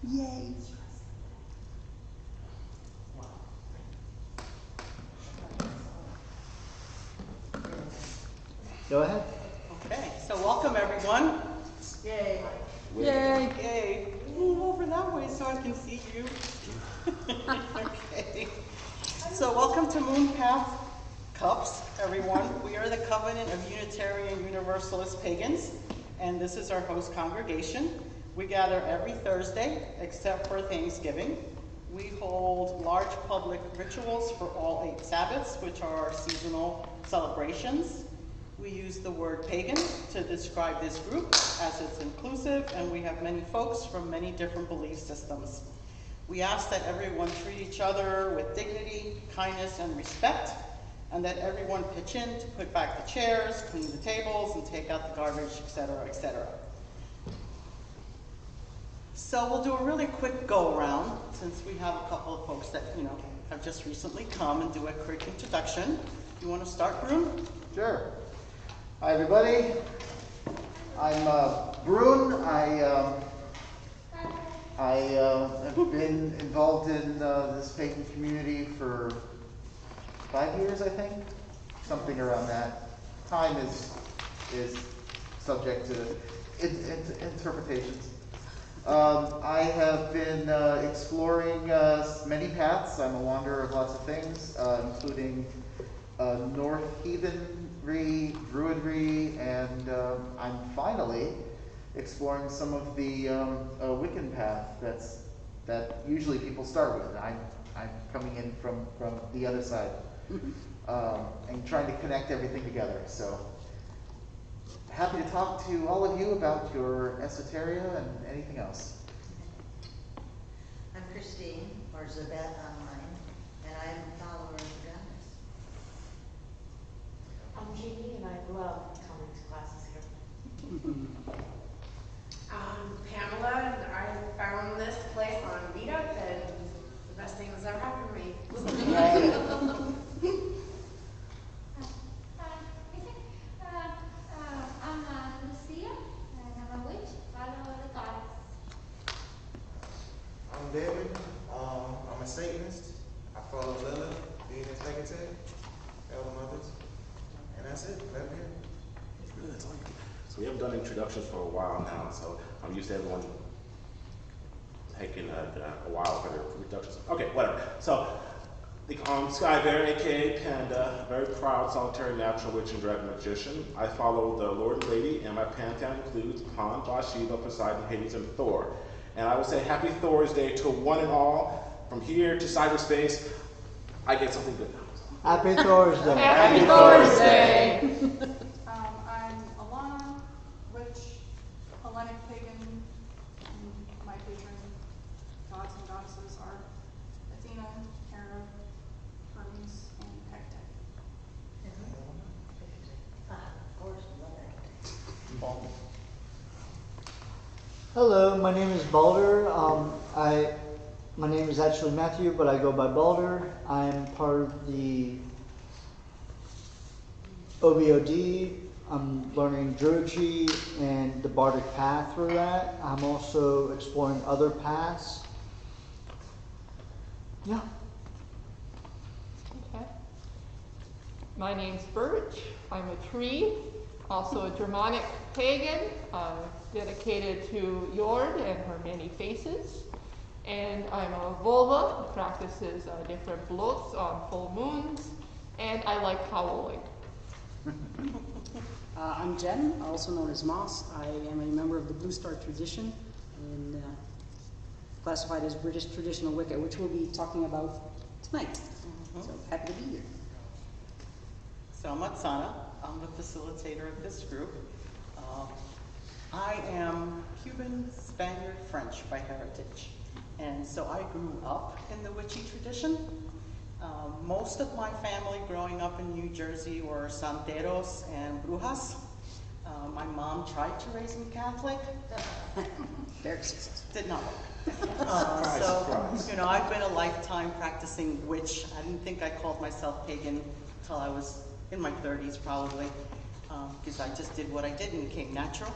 Yay. Go ahead. Okay, so welcome everyone. Yay. Yay. Yay. Move over that way so I can see you. Okay. So welcome to Moonpath CUUPs, everyone. We are the Covenant of Unitarian Universalist Pagans, and this is our host congregation. We gather every Thursday, except for Thanksgiving. We hold large public rituals for all 8 Sabbaths, which are our seasonal celebrations. We use the word pagan to describe this group, as it's inclusive, and we have many folks from many different belief systems. We ask that everyone treat each other with dignity, kindness, and respect, and that everyone pitch in to put back the chairs, clean the tables, and take out the garbage, etc., etc. So we'll do a really quick go-around, since we have a couple of folks that, have just recently come, and do a quick introduction. You want to start, Brune? Sure. Hi, everybody. I'm Brune. I have been involved in this pagan community for 5 years, I think, something around that. Time is subject to interpretations. I have been exploring many paths. I'm a wanderer of lots of things, including North Heathenry, Druidry, and I'm finally exploring some of the Wiccan path that usually people start with. I'm coming in from the other side and trying to connect everything together. So happy to talk to all of you about your esoteria and anything else. I'm Christine, or Zabette online, and I'm a follower of Gardner. I'm Jeannie, and I love coming to classes here. I'm Pamela, and I found this place on Meetup, and the best thing that's ever happened to me. I'm Lucia, and I'm a witch, follower of the goddess. I'm David. I'm a Satanist. I follow Lilith, being integrative, Elder Mothers, and that's it. Love you. Good. So we haven't done introductions for a while now, so I'm used to everyone taking a while for their introductions. Okay, whatever. So the Sky Bear, aka Panda, very proud solitary natural witch and dragon magician. I follow the Lord and Lady, and my pantheon includes Pan, Bathsheba, Poseidon, Hades, and Thor. And I will say Happy Thor's Day to one and all. From here to cyberspace, I get something good now. Happy Thursday. Happy Thursday. I'm Alana, witch, Hellenic pagan. My patron gods and goddesses are Athena, Hera, Hermes, and Hecate. Of course, love that. Hello, my name is Balder. My name is actually Matthew, but I go by Balder. I'm part of the OBOD. I'm learning Druidry and the Bardic path through that. I'm also exploring other paths. Yeah. Okay. My name's Birch. I'm a tree, also a Germanic pagan, dedicated to Jord and her many faces. And I'm a vulva who practices different blots on full moons, and I like howling. I'm Jen, also known as Moss. I am a member of the Blue Star tradition and classified as British Traditional Wicca, which we'll be talking about tonight. So happy to be here. So I'm Oksana. I'm the facilitator of this group. I am Cuban, Spaniard, French by heritage. And so I grew up in the witchy tradition. Most of my family growing up in New Jersey were santeros and brujas. My mom tried to raise me Catholic. Very successful. Did not work. I've been a lifetime practicing witch. I didn't think I called myself pagan until I was in my 30s probably, because I just did what I did and it came natural.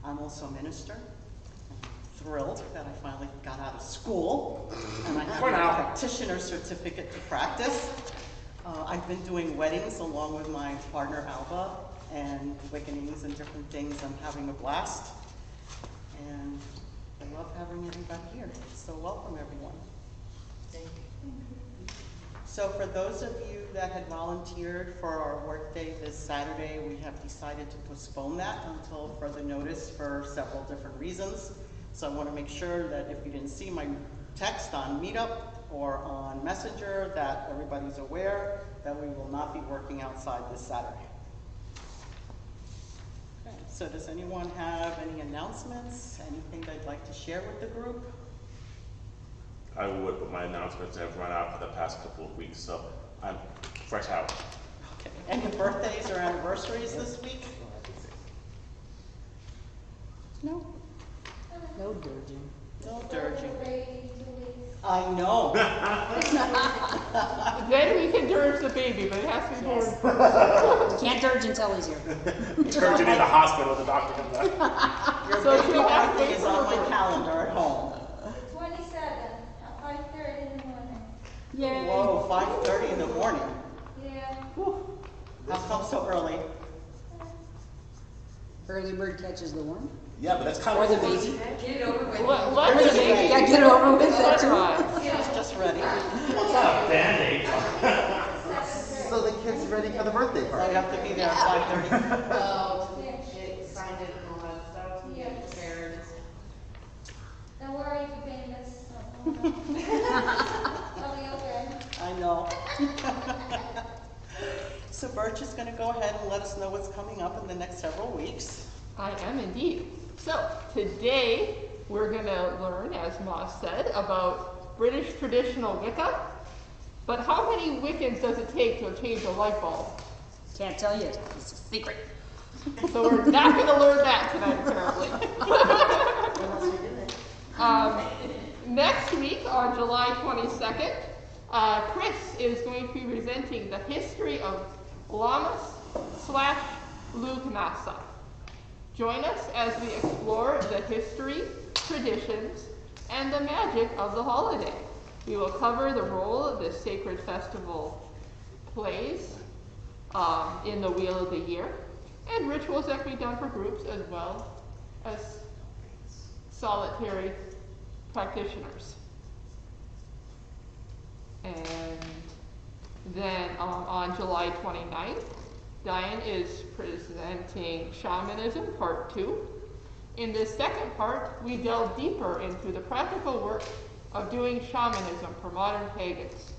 I'm also a minister. I'm thrilled that I finally got out of school and I have For my now. practitioner certificate to practice. I've been doing weddings along with my partner Alba and Wiccans and different things. I'm having a blast. And I love having everybody here. So welcome, everyone. Thank you. So for those of you that had volunteered for our workday this Saturday, we have decided to postpone that until further notice for several different reasons. So I want to make sure that if you didn't see my text on Meetup or on Messenger, that everybody's aware that we will not be working outside this Saturday. Okay, so does anyone have any announcements, anything they'd like to share with the group? I would, but my announcements have run out for the past couple of weeks, so I'm fresh out. Okay, any birthdays or anniversaries this week? No. No dirging. No dirging. Baby, 2 weeks. I know. Then we can dirge the baby, but it has to be born. You can't dirge until he's here. Turgid in the hospital, the doctor comes out. Your So baby she'll have to birthday wait is for on her. my calendar at home. 27 at 5:30 in the morning. Yay. Whoa, 5:30 in the morning. Yeah. Whew. How come so early? Early bird catches the worm. Yeah, but that's kind Or of the baby. Get it over with. Let Or the the baby. baby. Yeah, get it over with. That's That's right. right. She's just ready. It's not a Band-Aid. So the kid's ready for the birthday So you party. have to be there at 5:30. Get signed in and all that stuff, and get Yes. prepared. Don't worry if you're paying this. I'll be okay. I know. So Birch is going to go ahead and let us know what's coming up in the next several weeks. I am indeed. So today we're going to learn, as Moss said, about British Traditional Wicca. But how many Wiccans does it take to change a light bulb? Can't tell you. It's a secret. So we're not going to learn that tonight, apparently. Unless we do it. Next week, on July 22nd, Chris is going to be presenting the history of Lammas/Lugnasa. Join us as we explore the history, traditions, and the magic of the holiday. We will cover the role the sacred festival plays in the Wheel of the Year, and rituals that can be done for groups as well as solitary practitioners. And then on July 29th, Diane is presenting Shamanism Part 2. In this second part, we delve deeper into the practical work of doing shamanism for modern pagans.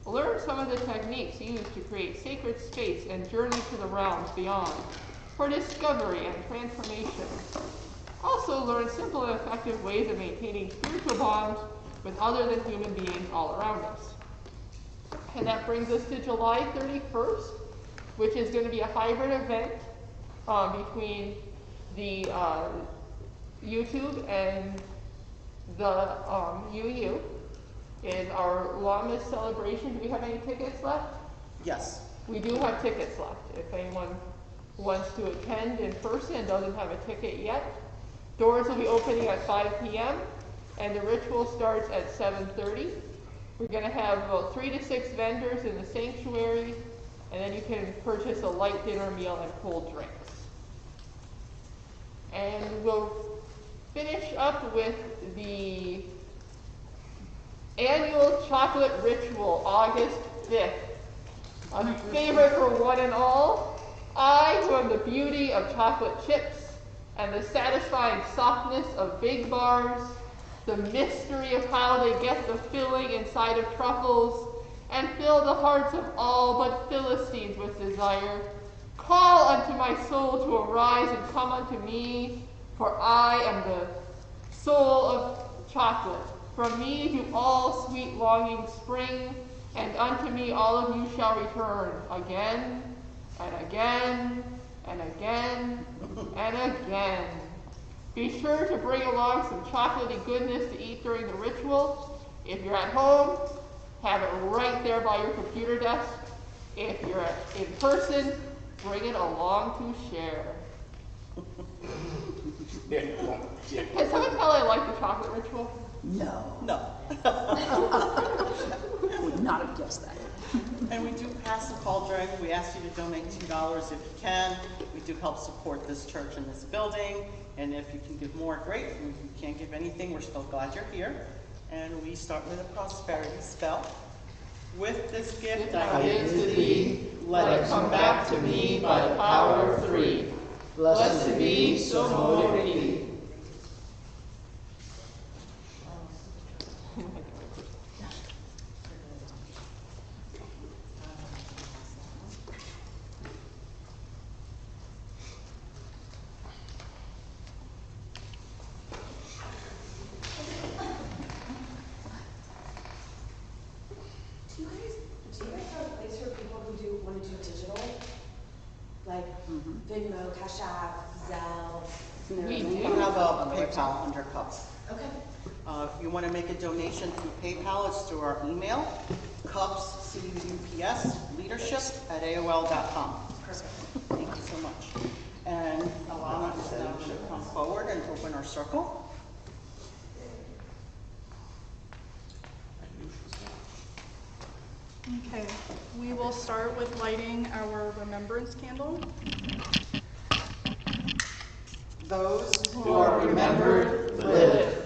Learn some of the techniques used to create sacred space and journey to the realms beyond for discovery and transformation. Also learn simple and effective ways of maintaining spiritual bonds with other than human beings all around us. And that brings us to July 31st, which is going to be a hybrid event between the YouTube and the UU. Is our Lammas celebration. Do we have any tickets left? Yes. We do have tickets left. If anyone wants to attend in person and doesn't have a ticket yet, doors will be opening at 5 p.m. and the ritual starts at 7:30. We're going to have about 3 to 6 vendors in the sanctuary, and then you can purchase a light dinner meal and cold drinks. And we'll finish up with the annual chocolate ritual, August 5th. A favorite for one and all. I, who am the beauty of chocolate chips and the satisfying softness of big bars, the mystery of how they get the filling inside of truffles, and fill the hearts of all but Philistines with desire, call unto my soul to arise and come unto me, for I am the soul of chocolate. From me do all sweet longings spring, and unto me all of you shall return again, and again, and again, and again. Be sure to bring along some chocolatey goodness to eat during the ritual. If you're at home, have it right there by your computer desk. If you're in person, bring it along to share. Yeah, yeah. Can someone tell I like the chocolate ritual? No, No. would not have guessed that. And we do pass the cauldron. We ask you to donate $2 if you can. We do help support this church and this building. And if you can give more, great. And if you can't give anything, we're still glad you're here. And we start with a prosperity spell. With this gift I give to thee, let it come back to me by the power of three. Blessed be, so mote it be. Do you guys have a place for people who want to do digital? Like Venmo, Cash App, Zelle? We do have a PayPal under Cups. Okay. If you want to make a donation through PayPal, it's through our email, cups, CUUPS, leadership@AOL.com. Perfect. Thank you so much. And Alana is now going to come forward and open our circle. Okay, we will start with lighting our remembrance candle. Those who are remembered live.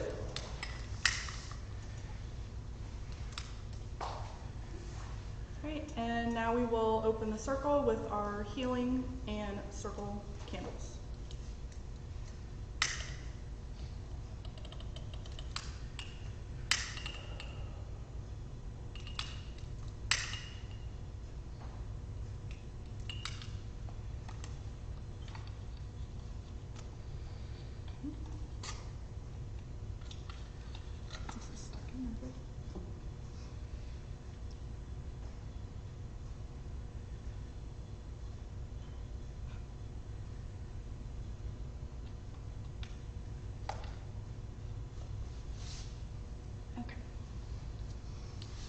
Great, and now we will open the circle with our healing and circle candles.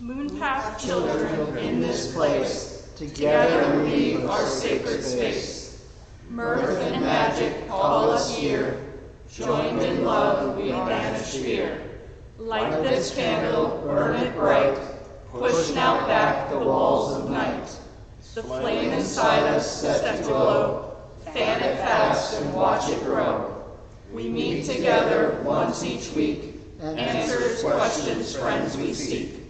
Moonpath Children in this place, together leave our sacred space. Mirth and magic call us here. Joined in love, we banish fear. Light This candle, burn it bright. Push now back the walls of night. the Flame inside us set to glow. Fan it fast and watch it grow. We meet together once each week. Answers, questions, friends we seek.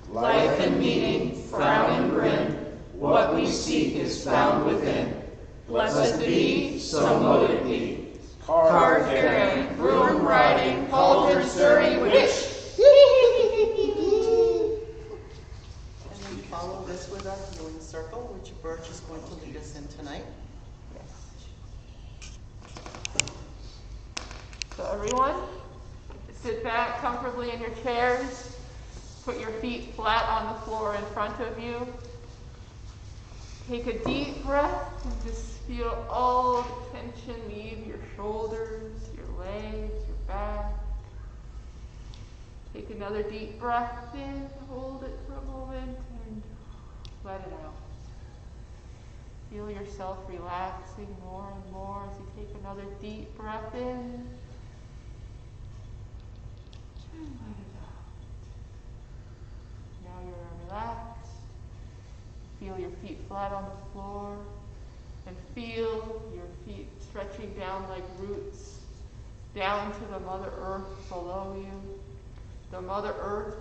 Life and meaning, frown and grin. What we seek is found within. Blessed be, so mote it be. Card carrying, broom riding, cauldron stirring witch. And then follow this with our healing circle, which Birch is going to lead us in tonight. So everyone, sit back comfortably in your chairs. Put your feet flat on the floor in front of you. Take a deep breath and just feel all the tension leave your shoulders, your legs, your back. Take another deep breath in, hold it for a moment, and let it out. Feel yourself relaxing more and more as you take another deep breath in, and let it out. Now you're relaxed. Feel your feet flat on the floor, and feel your feet stretching down like roots, down to the Mother Earth below you. The Mother Earth,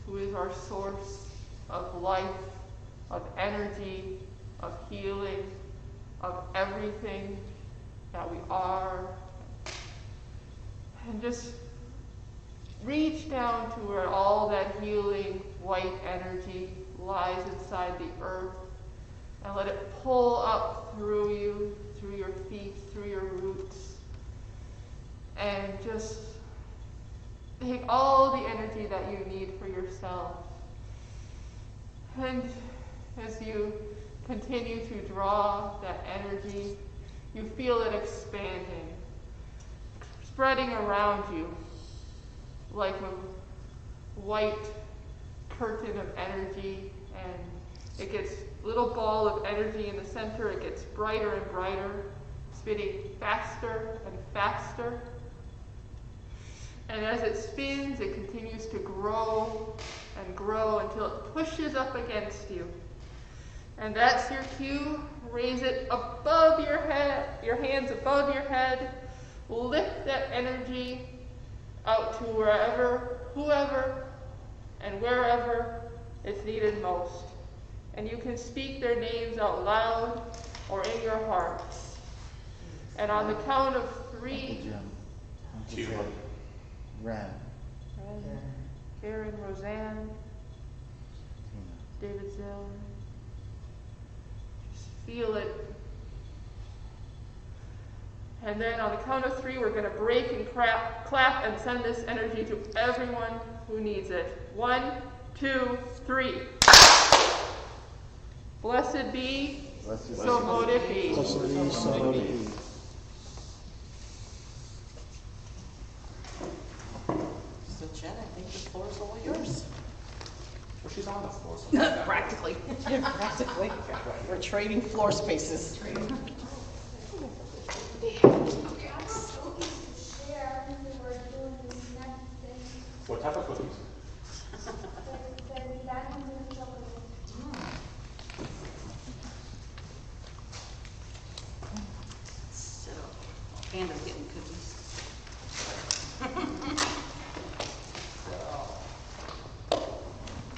who is our source of life, of energy, of healing, of everything that we are. And just reach down to where all that healing white energy lies inside the earth, and let it pull up through you, through your feet, through your roots, and just take all the energy that you need for yourself. And as you continue to draw that energy, you feel it expanding, spreading around you like a white curtain of energy, and it gets little ball of energy in the center. It gets brighter and brighter, spinning faster and faster, And as it spins, it continues to grow and grow until it pushes up against you. And that's your cue. Raise it above your head, your hands above your head. Lift that energy out to wherever, whoever, and wherever it's needed most. And you can speak their names out loud or in your heart. And on the count of 3, Ren. Karen, Roseanne, David Zill. Just feel it. And then on the count of 3, we're going to break and clap and send this energy to everyone who needs it. 1, 2, 3. Blessed be, so mote it be. Blessed be, so mote it be. So Jen, I think the floor is all yours. Well, she's on the floor. So Practically. Yeah, practically. We're trading floor spaces. I have cookies to share when we were doing this next thing. what type of cookies? The lemon with chocolate. So, Panda's getting cookies.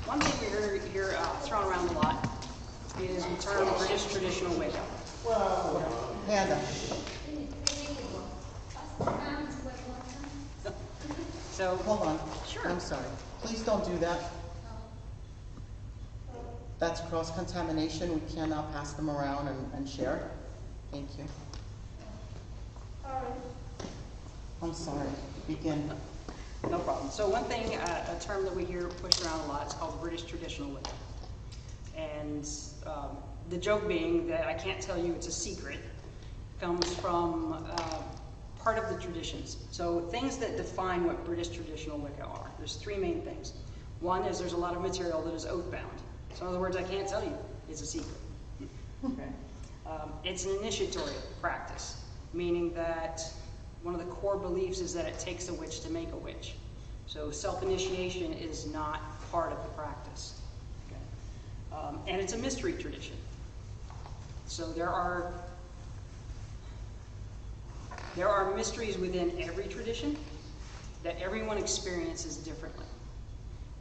One thing we hear thrown around a lot is the term British Traditional Wicca. Panda. So, Hold on. Sure. I'm sorry. Please don't do that. That's cross-contamination. We cannot pass them around and share. Thank you. I'm sorry. Begin. no problem. So one thing, a term that we hear pushed around a lot is called British Traditional Wicca. And the joke being that I can't tell you it's a secret comes from part of the traditions. So things that define what British Traditional Wicca are. There's 3 main things. One is there's a lot of material that is oath-bound. So in other words, I can't tell you, it's a secret. Okay. It's an initiatory practice, meaning that one of the core beliefs is that it takes a witch to make a witch. So self-initiation is not part of the practice. Okay. And it's a mystery tradition. So there are mysteries within every tradition that everyone experiences differently.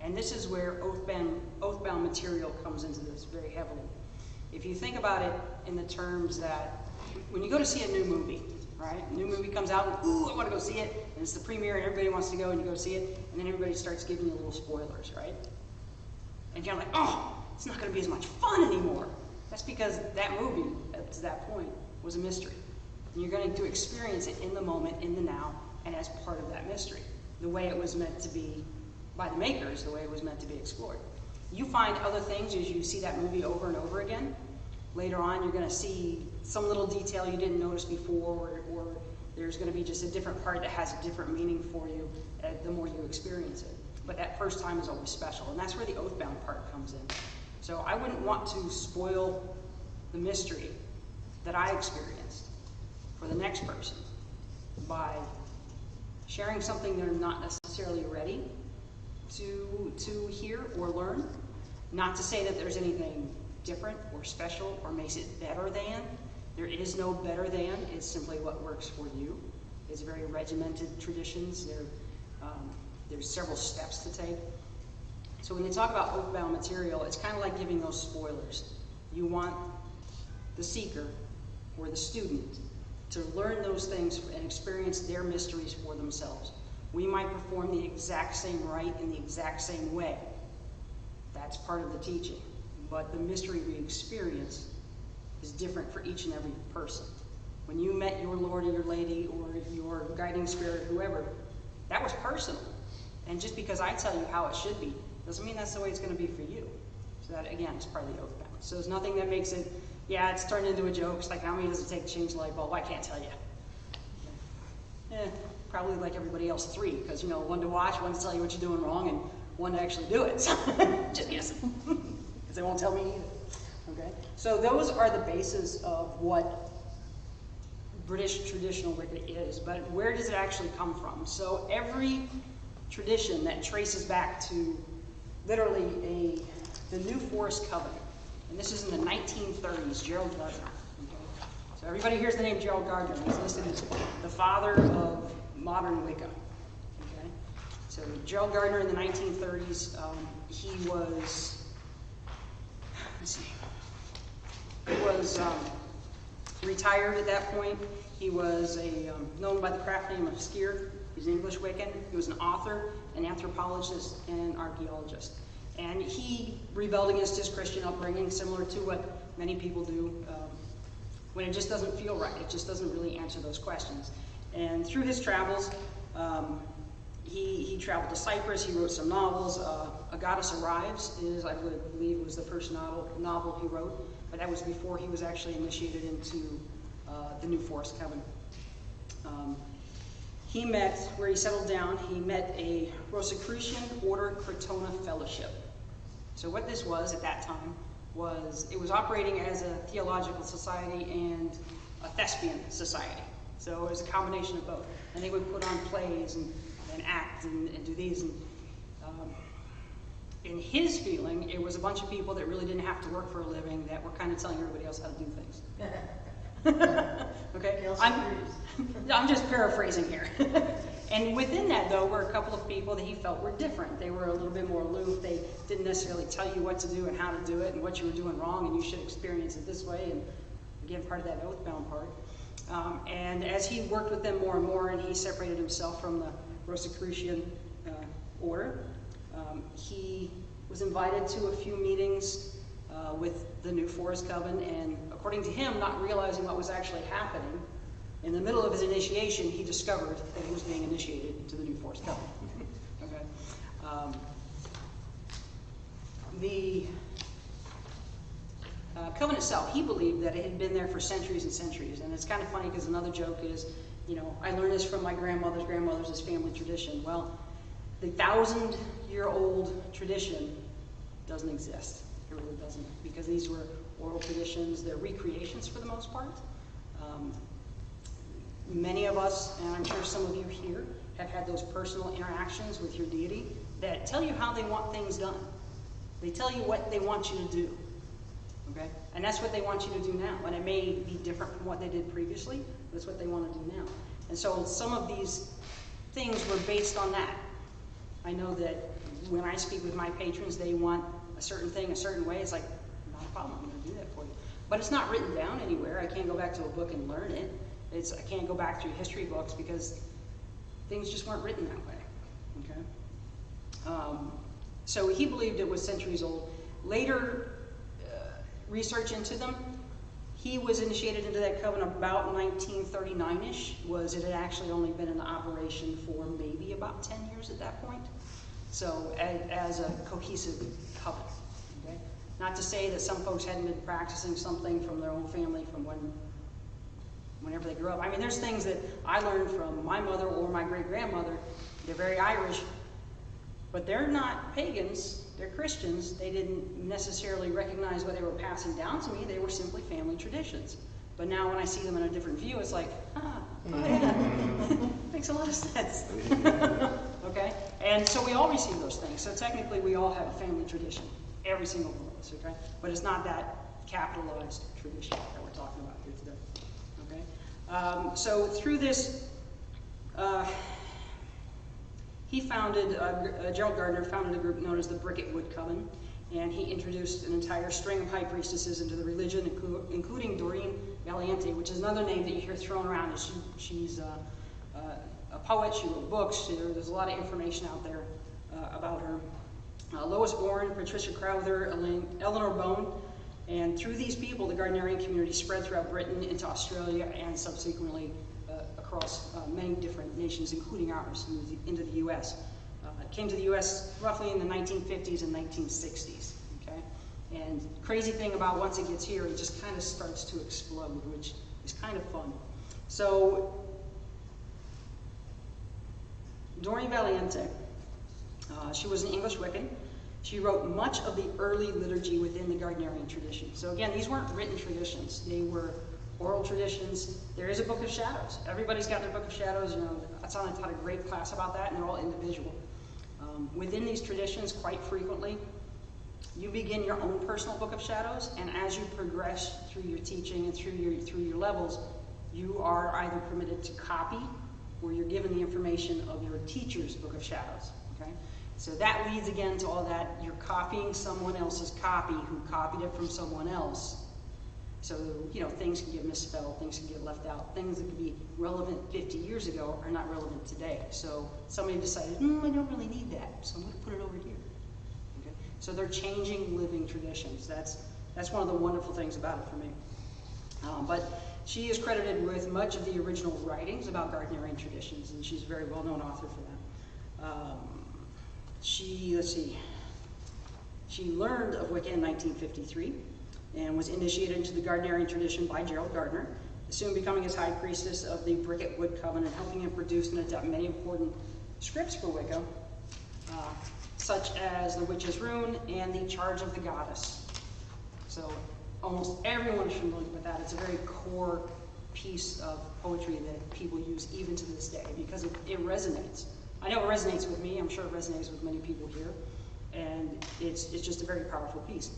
And this is where oath-bound material comes into this very heavily. If you think about it in the terms that when you go to see a new movie, right? A new movie comes out and, ooh, I want to go see it. And it's the premiere and everybody wants to go and you go see it. And then everybody starts giving you little spoilers, right? And you're like, oh, it's not going to be as much fun anymore. That's because that movie, up to that point, was a mystery. And you're going to experience it in the moment, in the now, and as part of that mystery. The way it was meant to be by the makers, the way it was meant to be explored. You find other things as you see that movie over and over again. Later on, you're going to see some little detail you didn't notice before, or there's going to be just a different part that has a different meaning for you the more you experience it. But that first time is always special, and that's where the oath-bound part comes in. So I wouldn't want to spoil the mystery that I experienced for the next person by sharing something they're not necessarily ready to hear or learn. Not to say that there's anything different or special or makes it better than. There is no better than. It's simply what works for you. It's very regimented traditions. There's several steps to take. So when you talk about oath-bound material, it's kind of like giving those spoilers. You want the seeker or the student to learn those things and experience their mysteries for themselves. We might perform the exact same rite in the exact same way. That's part of the teaching. But the mystery we experience is different for each and every person. When you met your Lord or your Lady or your guiding spirit, whoever, that was personal. And just because I tell you how it should be, doesn't mean that's the way it's going to be for you. So that, again, is part of the oath bound. So there's nothing that makes it, yeah, it's turned into a joke. It's like, how many does it take to change the light bulb? I can't tell you. Probably like everybody else, 3, because, one to watch, one to tell you what you're doing wrong, and one to actually do it. So, just guessing, because they won't tell me either. Okay? So those are the bases of what British Traditional Wicca is, but where does it actually come from? So every tradition that traces back to literally the New Forest Covenant. And this is in the 1930s, Gerald Gardner. Okay? So everybody hears the name Gerald Gardner. He's listed as the father of modern Wicca. Okay? So Gerald Gardner in the 1930s, he was, let's see, he was retired at that point. He was known by the craft name of Skier. He's an English Wiccan. He was an author, an anthropologist, and an archaeologist. And he rebelled against his Christian upbringing, similar to what many people do when it just doesn't feel right. It just doesn't really answer those questions. And through his travels, he traveled to Cyprus. He wrote some novels. A Goddess Arrives is, I believe, was the first novel he wrote, but that was before he was actually initiated into the New Forest Covenant. He met, where he settled down, he met a Rosicrucian Order Crotona Fellowship. So what this was at that time was, it was operating as a theological society and a thespian society. So it was a combination of both. And they would put on plays and act and do these. And in his feeling, it was a bunch of people that really didn't have to work for a living that were kind of telling everybody else how to do things. Okay, I'm just paraphrasing here. And within that, though, were a couple of people that he felt were different. They were a little bit more aloof. They didn't necessarily tell you what to do and how to do it and what you were doing wrong and you should experience it this way, and again, part of that oath-bound part. And as he worked with them more and more, and he separated himself from the Rosicrucian order, he was invited to a few meetings with the New Forest Coven, and according to him, not realizing what was actually happening, in the middle of his initiation, he discovered that he was being initiated into the New Forest Coven. Okay. The coven itself, he believed that it had been there for centuries and centuries, and it's kind of funny because another joke is, you know, I learned this from my grandmother's as family tradition. Well, the 1,000-year-old tradition doesn't exist. It really doesn't, because these were oral traditions. They're recreations for the most part. Many of us, and I'm sure some of you here, have had those personal interactions with your deity that tell you how they want things done. They tell you what they want you to do, okay? And that's what they want you to do now. And it may be different from what they did previously, but it's what they want to do now. And so some of these things were based on that. I know that when I speak with my patrons, they want a certain thing a certain way. It's like, not a problem, I'm going to do that for you. But it's not written down anywhere. I can't go back to a book and learn it. I can't go back through history books because things just weren't written that way. Okay. So he believed it was centuries old. Later research into them, he was initiated into that coven about 1939-ish. It had actually only been in operation for maybe about 10 years at that point. So as a cohesive coven. Okay? Not to say that some folks hadn't been practicing something from their own family from whenever they grew up. I mean, there's things that I learned from my mother or my great-grandmother. They're very Irish, but they're not pagans. They're Christians. They didn't necessarily recognize what they were passing down to me. They were simply family traditions. But now when I see them in a different view, it's like, oh yeah, makes a lot of sense. Okay? And so we all receive those things. So technically we all have a family tradition, every single one of us, okay? But it's not that capitalized tradition that we're talking about here today. Okay? So through this, he founded, Gerald Gardner founded a group known as the Bricketwood Coven, and he introduced an entire string of high priestesses into the religion, including Doreen Valiente, which is another name that you hear thrown around. She's a poet, she wrote books, there's a lot of information out there about her. Lois Bourne, Patricia Crowther, Eleanor Bone, and through these people, the Gardnerian community spread throughout Britain, into Australia, and subsequently across many different nations, including ours, into the U.S. It came to the U.S. roughly in the 1950s and 1960s, okay? And crazy thing about once it gets here, it just kind of starts to explode, which is kind of fun. So, Doreen Valiente, she was an English Wiccan. She wrote much of the early liturgy within the Gardnerian tradition. So again, these weren't written traditions. They were oral traditions. There is a Book of Shadows. Everybody's got their Book of Shadows. You know, Atsana taught a great class about that, and they're all individual. Within these traditions, quite frequently, you begin your own personal book of shadows, and as you progress through your teaching and through your levels, you are either permitted to copy or you're given the information of your teacher's book of shadows. Okay? So that leads again to all that you're copying someone else's copy who copied it from someone else. So, you know, things can get misspelled, things can get left out, things that could be relevant 50 years ago are not relevant today. So somebody decided, I don't really need that, so I'm going to put it over here. Okay? So they're changing living traditions. That's one of the wonderful things about it for me. But she is credited with much of the original writings about Gardnerian traditions, and she's a very well-known author for that. She learned of Wicca in 1953 and was initiated into the Gardnerian tradition by Gerald Gardner, soon becoming his high priestess of the Bricket Wood Covenant, helping him produce and adapt many important scripts for Wicca, such as the Witch's Rune and the Charge of the Goddess. So almost everyone is familiar with that. It's a very core piece of poetry that people use even to this day because it resonates. I know it resonates with me. I'm sure it resonates with many people here. And it's just a very powerful piece.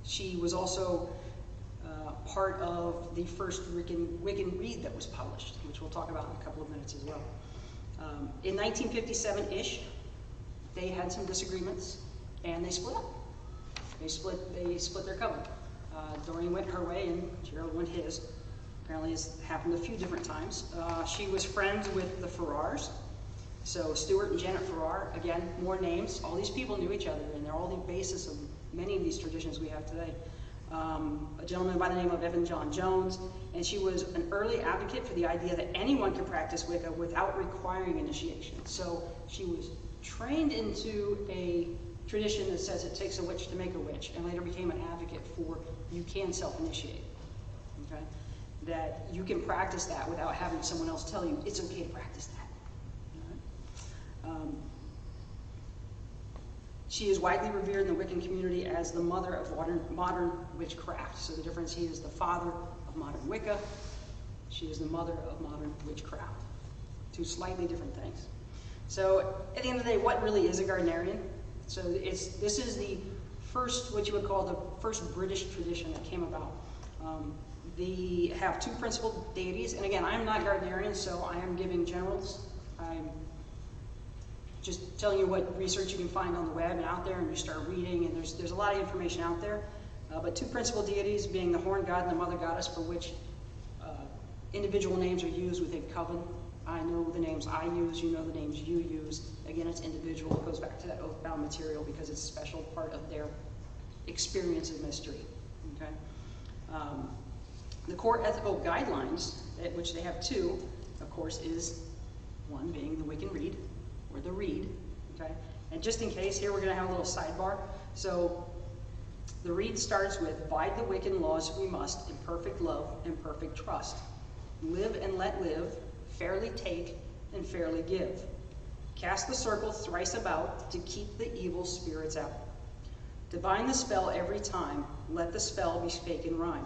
She was also part of the first Wiccan Read that was published, which we'll talk about in a couple of minutes as well. In 1957-ish, they had some disagreements, and they split up. They split their coven. Doreen went her way, and Gerald went his. Apparently, it's happened a few different times. She was friends with the Farrars. So Stuart and Janet Farrar, again, more names. All these people knew each other, and they're all the basis of many of these traditions we have today. A gentleman by the name of Evan John Jones, and she was an early advocate for the idea that anyone could practice Wicca without requiring initiation. So she was trained into a tradition that says it takes a witch to make a witch, and later became an advocate for you can self-initiate. Okay? That you can practice that without having someone else tell you it's okay to practice that. She is widely revered in the Wiccan community as the mother of modern witchcraft. So the difference, he is the father of modern Wicca. She is the mother of modern witchcraft. Two slightly different things. So at the end of the day, what really is a Gardnerian? So this is the first, what you would call the first British tradition that came about. They have two principal deities, and again, I'm not Gardnerian, so I am giving generals. I'm just telling you what research you can find on the web and out there, and you start reading, and there's a lot of information out there. But two principal deities being the Horn God and the Mother Goddess, for which individual names are used within Coven. I know the names I use, you know the names you use. Again, it's individual. It goes back to that oath-bound material because it's a special part of their experience of mystery. Okay? The core ethical guidelines, which they have two, of course, is one being the Wiccan Read, or the Read, okay? And just in case, here we're going to have a little sidebar. So the Read starts with, abide the Wiccan laws we must, in perfect love and perfect trust. Live and let live, fairly take and fairly give. Cast the circle thrice about to keep the evil spirits out. Divine the spell every time, let the spell be spake in rhyme.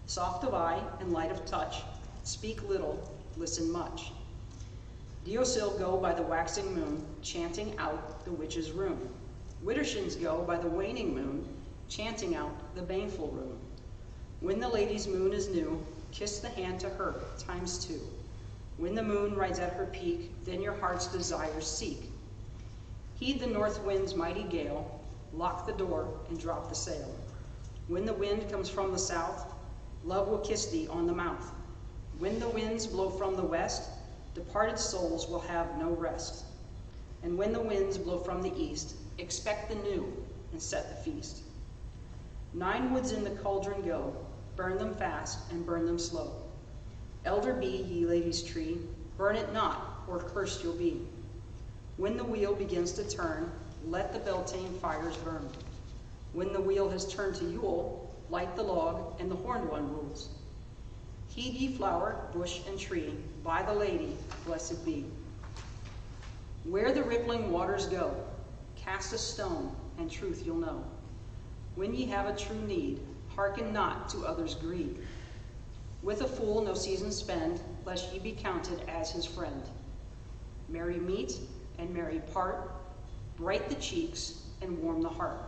Soft of eye and light of touch, speak little, listen much. Deosil go by the waxing moon, chanting out the witch's rune. Widdershins go by the waning moon, chanting out the baneful rune. When the lady's moon is new, kiss the hand to her, times two. When the moon rides at her peak, then your heart's desires seek. Heed the north wind's mighty gale, lock the door and drop the sail. When the wind comes from the south, love will kiss thee on the mouth. When the winds blow from the west, departed souls will have no rest. And when the winds blow from the east, expect the new and set the feast. 9 woods in the cauldron go, burn them fast and burn them slow. Elder be, ye ladies' tree, burn it not, or cursed you'll be. When the wheel begins to turn, let the Beltane fires burn. When the wheel has turned to Yule, light the log, and the horned one rules. Heed ye flower, bush, and tree, by the lady, blessed be. Where the rippling waters go, cast a stone, and truth you'll know. When ye have a true need, hearken not to others' greed. With a fool no season spend, lest ye be counted as his friend. Merry meet, and merry part, bright the cheeks and warm the heart.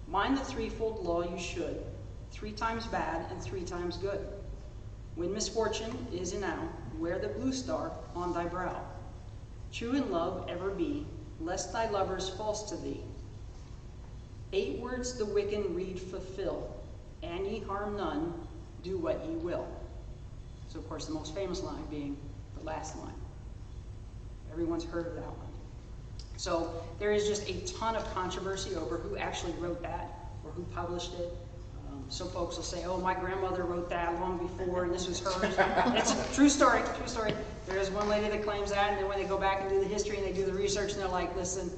Mind the threefold law you should, 3 times bad and 3 times good. When misfortune is enow, wear the blue star on thy brow. True in love ever be, lest thy lover's false to thee. 8 words the Wiccan reed fulfill, and ye harm none, do what ye will. So of course the most famous line being the last line. Everyone's heard of that one. So there is just a ton of controversy over who actually wrote that or who published it. Some folks will say, oh, my grandmother wrote that long before and this was hers. It's a true story, true story. There is one lady that claims that, and then when they go back and do the history and they do the research and they're like, listen,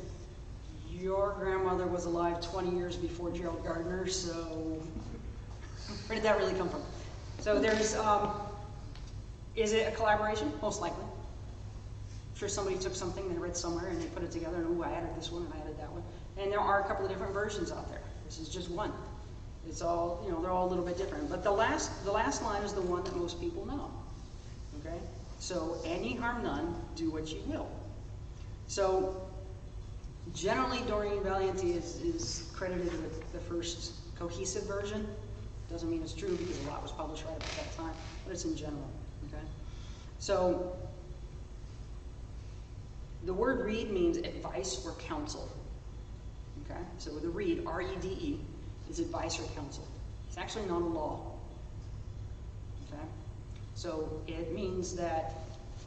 your grandmother was alive 20 years before Gerald Gardner, so where did that really come from? So there's, is it a collaboration? Most likely. I'm sure somebody took something they read somewhere and they put it together and, ooh, I added this one and I added that one. And there are a couple of different versions out there. This is just one. It's all, you know, they're all a little bit different. But the last line is the one that most people know. Okay? So, and ye harm none, do what ye will. So, generally Doreen Valiente is credited with the first cohesive version. Doesn't mean it's true because a lot was published right about that time, but it's in general. Okay? So, the word reed means advice or counsel. Okay? So the reed, R-E-D-E, is advice or counsel. It's actually not a law. Okay? So it means that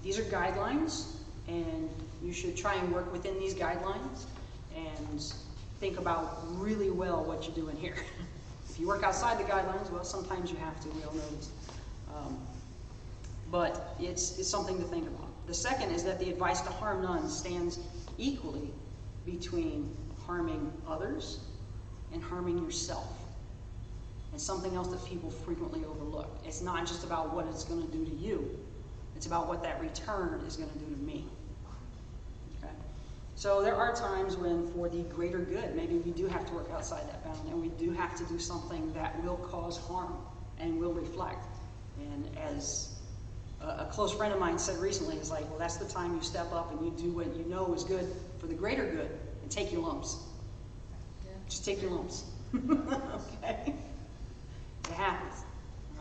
these are guidelines, and you should try and work within these guidelines and think about really well what you're doing here. If you work outside the guidelines, well, sometimes you have to, we all know this. But it's something to think about. The second is that the advice to harm none stands equally between harming others and harming yourself. It's something else that people frequently overlook. It's not just about what it's going to do to you. It's about what that return is going to do to me. Okay? So there are times when, for the greater good, maybe we do have to work outside that bound, and we do have to do something that will cause harm and will reflect. And as a close friend of mine said recently, is like, well, that's the time you step up and you do what you know is good for the greater good and take your lumps. Yeah. Just take your lumps. Okay? It happens.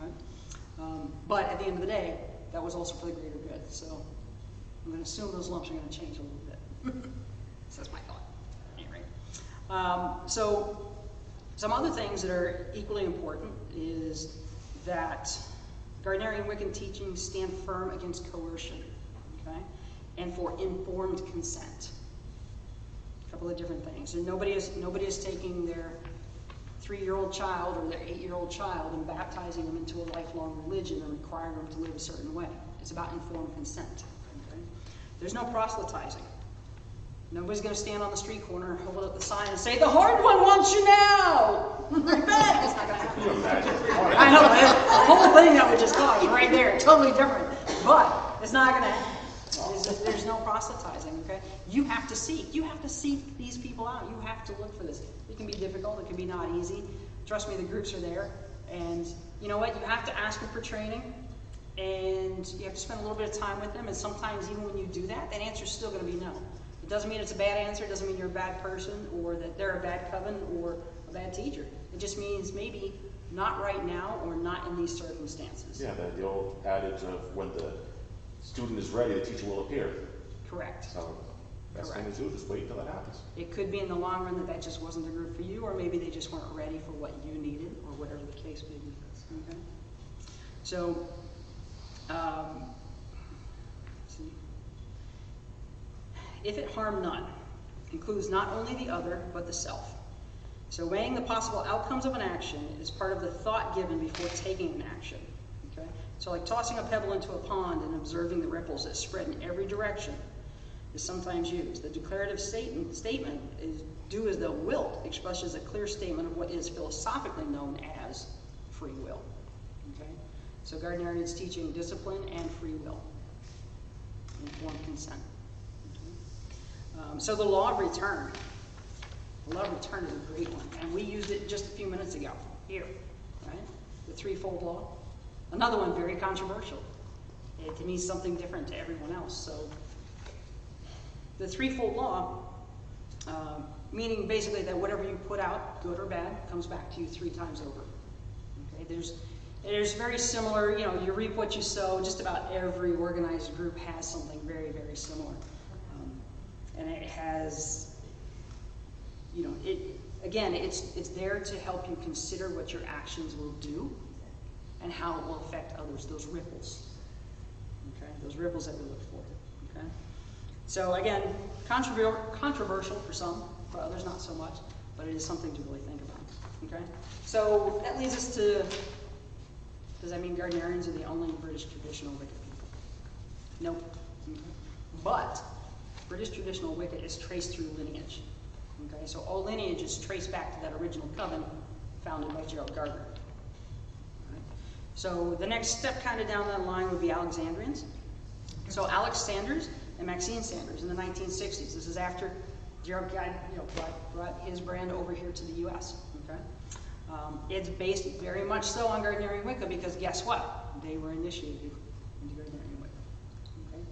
Right? But at the end of the day, that was also for the greater good. So I'm going to assume those lumps are going to change a little bit. So that's my thought. Anyway. So some other things that are equally important is that Gardnerian Wiccan teachings stand firm against coercion, okay, and for informed consent. A couple of different things. And nobody is taking their 3-year-old child or their 8-year-old child and baptizing them into a lifelong religion and requiring them to live a certain way. It's about informed consent. Okay? There's no proselytizing. Nobody's going to stand on the street corner and hold up the sign and say, "The hard one wants you now!" Repent! It's not going to happen. Can you imagine? I know, the whole thing that would just cause right there, totally different. But it's not going to happen. There's no proselytizing, okay? You have to seek. You have to seek these people out. You have to look for this. It can be difficult. It can be not easy. Trust me, the groups are there. And you know what? You have to ask them for training. And you have to spend a little bit of time with them. And sometimes even when you do that, that answer is still going to be no. It doesn't mean it's a bad answer. It doesn't mean you're a bad person or that they're a bad coven or a bad teacher. It just means maybe not right now or not in these circumstances. Yeah, the old adage of when the student is ready, the teacher will appear. Correct. So best thing to do is just wait until that happens. It could be in the long run that that just wasn't the group for you, or maybe they just weren't ready for what you needed, or whatever the case may be. Okay? So, let's see. If it harm none, includes not only the other, but the self. So weighing the possible outcomes of an action is part of the thought given before taking an action. Okay? So like tossing a pebble into a pond and observing the ripples that spread in every direction is sometimes used. The declarative statement is do as thou wilt expresses a clear statement of what is philosophically known as free will. Okay? So Gardnerian's teaching discipline and free will. Informed consent. So the law of return. The law of return is a great one, and we used it just a few minutes ago here, right? The threefold law. Another one very controversial. It means something different to everyone else. So the threefold law, meaning basically that whatever you put out, good or bad, comes back to you 3 times over. Okay, there's very similar, you know, you reap what you sow. Just about every organized group has something very, very similar. And it has, you know, it's there to help you consider what your actions will do and how it will affect others, those ripples. Okay, those ripples that we look for. Okay, so again, controversial for some, for others not so much, but it is something to really think about. Okay, so that leads us to, does that mean Gardnerians are the only British traditional Wicca people? Nope. Okay. But British traditional Wicca is traced through lineage. Okay, so all lineage is traced back to that original coven founded by Gerald Gardner. Right. So the next step kind of down that line would be Alexandrians. So Alex Sanders and Maxine Sanders in the 1960s. This is after Gerald brought his brand over here to the U.S. Okay, it's based very much so on Gardnerian Wicca because guess what? They were initiated into Gardnerian Wicca. Okay.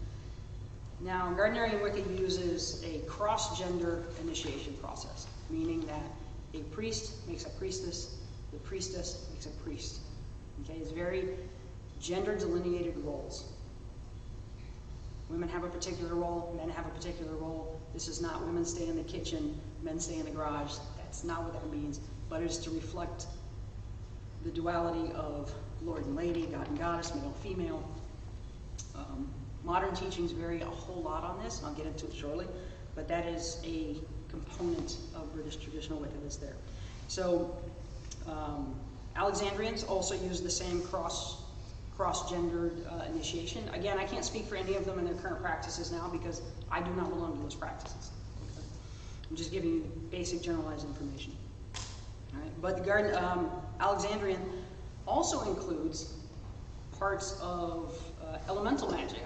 Now, Gardnerian Wicca uses a cross-gender initiation process, meaning that a priest makes a priestess, the priestess makes a priest. Okay, it's very gender-delineated roles. Women have a particular role, men have a particular role. This is not women stay in the kitchen, men stay in the garage. That's not what that means, but it is to reflect the duality of Lord and Lady, God and Goddess, male and female. Modern teachings vary a whole lot on this, and I'll get into it shortly, but that is a component of British traditional Wicca that's there. So Alexandrians also use the same cross-gendered initiation. Again, I can't speak for any of them in their current practices now because I do not belong to those practices. Okay? I'm just giving you basic generalized information. All right? But the Alexandrian also includes parts of elemental magic,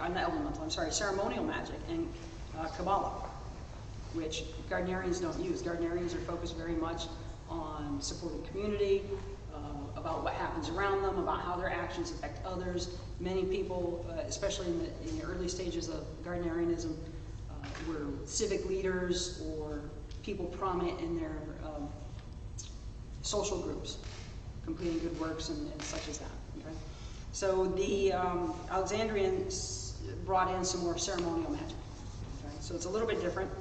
ceremonial magic and Kabbalah, which Gardnerians don't use. Gardnerians are focused very much on supporting community, about what happens around them, about how their actions affect others. Many people, especially in the early stages of Gardnerianism, were civic leaders or people prominent in their social groups, completing good works and such as that. Okay? So the Alexandrians brought in some more ceremonial magic. Okay? So it's a little bit different.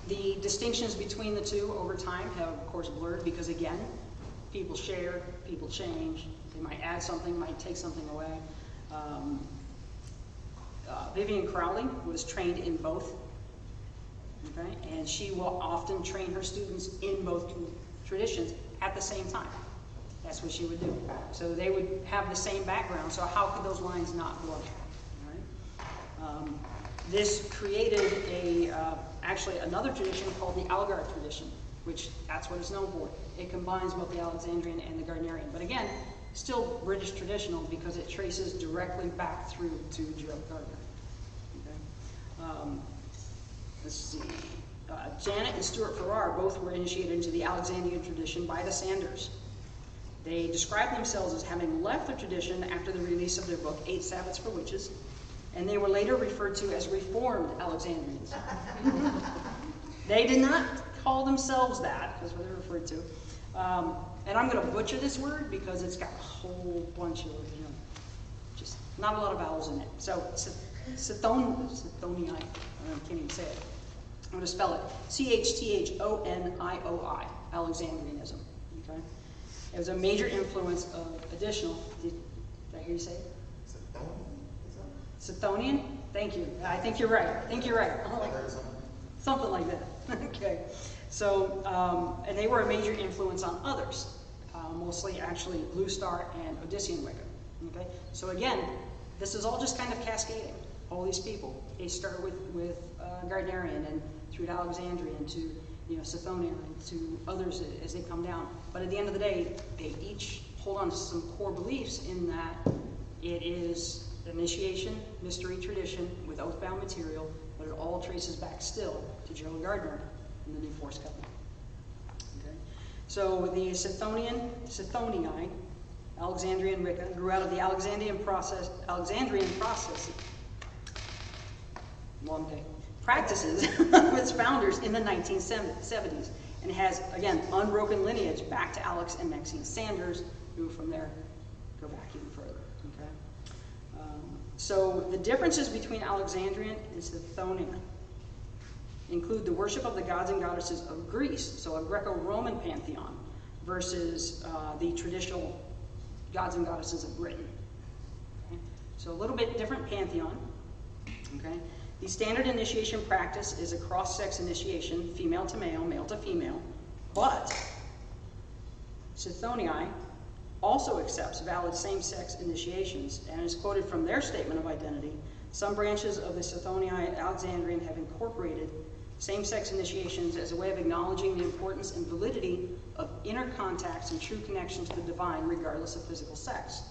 The distinctions between the two over time have, of course, blurred because, again, people share, people change. They might add something, might take something away. Vivian Crowley was trained in both, okay? And she will often train her students in both traditions at the same time. That's what she would do. So they would have the same background, so how could those lines not blur? All right? This created actually another tradition called the Algar tradition, which that's what it's known for. It combines both the Alexandrian and the Gardnerian. But again, still British traditional because it traces directly back through to Gerald Gardner. Okay? Let's see. Janet and Stuart Farrar both were initiated into the Alexandrian tradition by the Sanders. They describe themselves as having left the tradition after the release of their book, 8 Sabbaths for Witches, and they were later referred to as Reformed Alexandrians. They did not call themselves that, that's what they're referred to. And I'm going to butcher this word because it's got a whole bunch of, just not a lot of vowels in it. So, Chthonii, I can't even say it. I'm going to spell it. Chthonioi, Alexandrianism. Okay? It was a major influence of additional, did I hear you say it? Chthonian? Thank you. I think you're right. Something like that. Okay. So, and they were a major influence on others, mostly actually Blue Star and Odyssean Wicca. Okay. So again, this is all just kind of cascading. All these people, they start with Gardnerian and through to Alexandrian to Chthonian to others as they come down. But at the end of the day, they each hold on to some core beliefs in that it is initiation, mystery tradition with oath-bound material, but it all traces back still to Gerald Gardner in the New Force Covenant. Okay? So the Chthonii, Alexandrian Wicca, grew out of the Alexandrian process long day, practices with its founders in the 1970s, and has, again, unbroken lineage back to Alex and Maxine Sanders, who from there go back even further, okay? So the differences between Alexandrian and Chthonian include the worship of the gods and goddesses of Greece, so a Greco-Roman pantheon, versus the traditional gods and goddesses of Britain. Okay? So a little bit different pantheon. Okay? The standard initiation practice is a cross-sex initiation, female to male to female, but Chthonii also accepts valid same-sex initiations and is quoted from their statement of identity. Some branches of the Chthonii Alexandrian have incorporated same-sex initiations as a way of acknowledging the importance and validity of inner contacts and true connection to the divine regardless of physical sex.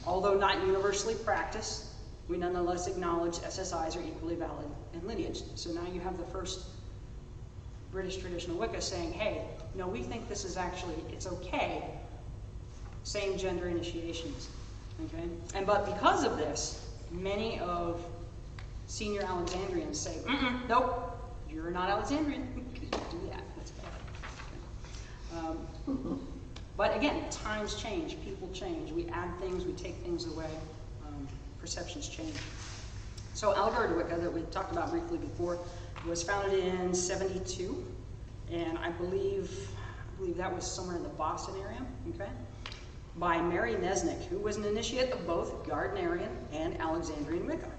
Although not universally practiced, we nonetheless acknowledge SSIs are equally valid and lineaged. So now you have the first British Traditional Wicca saying, hey, no, we think this is actually, it's okay, same gender initiations, okay? But because of this, many of senior Alexandrians say, nope, you're not Alexandrian, because you do that, that's bad. Okay. But again, times change, people change, we add things, we take things away, perceptions change. So Algarve Wicca, that we talked about briefly before, was founded in 72, and I believe that was somewhere in the Boston area, okay, by Mary Nesnick, who was an initiate of both Gardnerian and Alexandrian Wicca,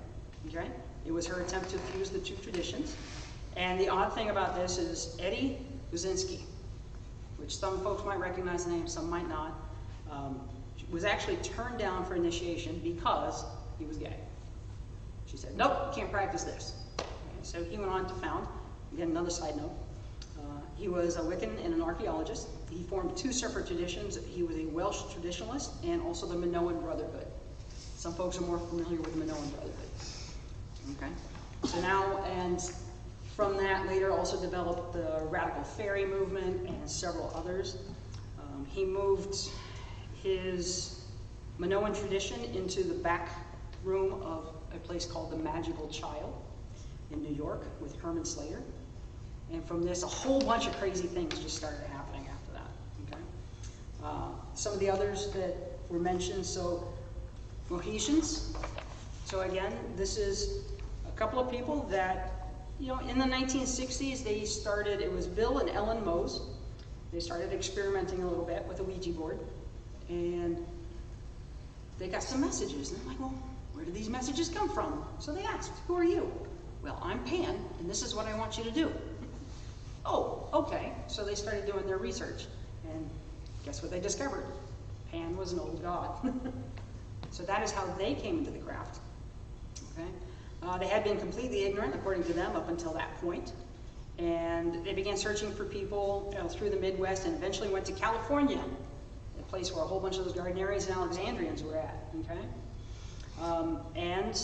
okay? It was her attempt to fuse the two traditions, and the odd thing about this is Eddie Buzinski, which some folks might recognize the name, some might not, was actually turned down for initiation because he was gay. She said, nope, you can't practice this. Okay, so he went on to found, again, another side note, he was a Wiccan and an archaeologist. He formed two separate traditions. He was a Welsh traditionalist and also the Minoan Brotherhood. Some folks are more familiar with the Minoan Brotherhood. Okay, so now, and from that later also developed the Radical Fairy movement and several others. He moved his Minoan tradition into the back room of a place called the Magical Child in New York with Herman Slater. And from this, a whole bunch of crazy things just started happening after that, okay? Some of the others that were mentioned, so Mohicans. So again, this is a couple of people that, you know, in the 1960s, they started, it was Bill and Ellen Mose. They started experimenting a little bit with a Ouija board, and they got some messages. And they're like, well, where did these messages come from? So they asked, who are you? Well, I'm Pan, and this is what I want you to do. Oh, okay. So they started doing their research, and guess what they discovered? Pan was an old god. So that is how they came into the craft. Okay? They had been completely ignorant, according to them, up until that point. And they began searching for people through the Midwest and eventually went to California, a place where a whole bunch of those Gardnerians and Alexandrians were at. Okay? And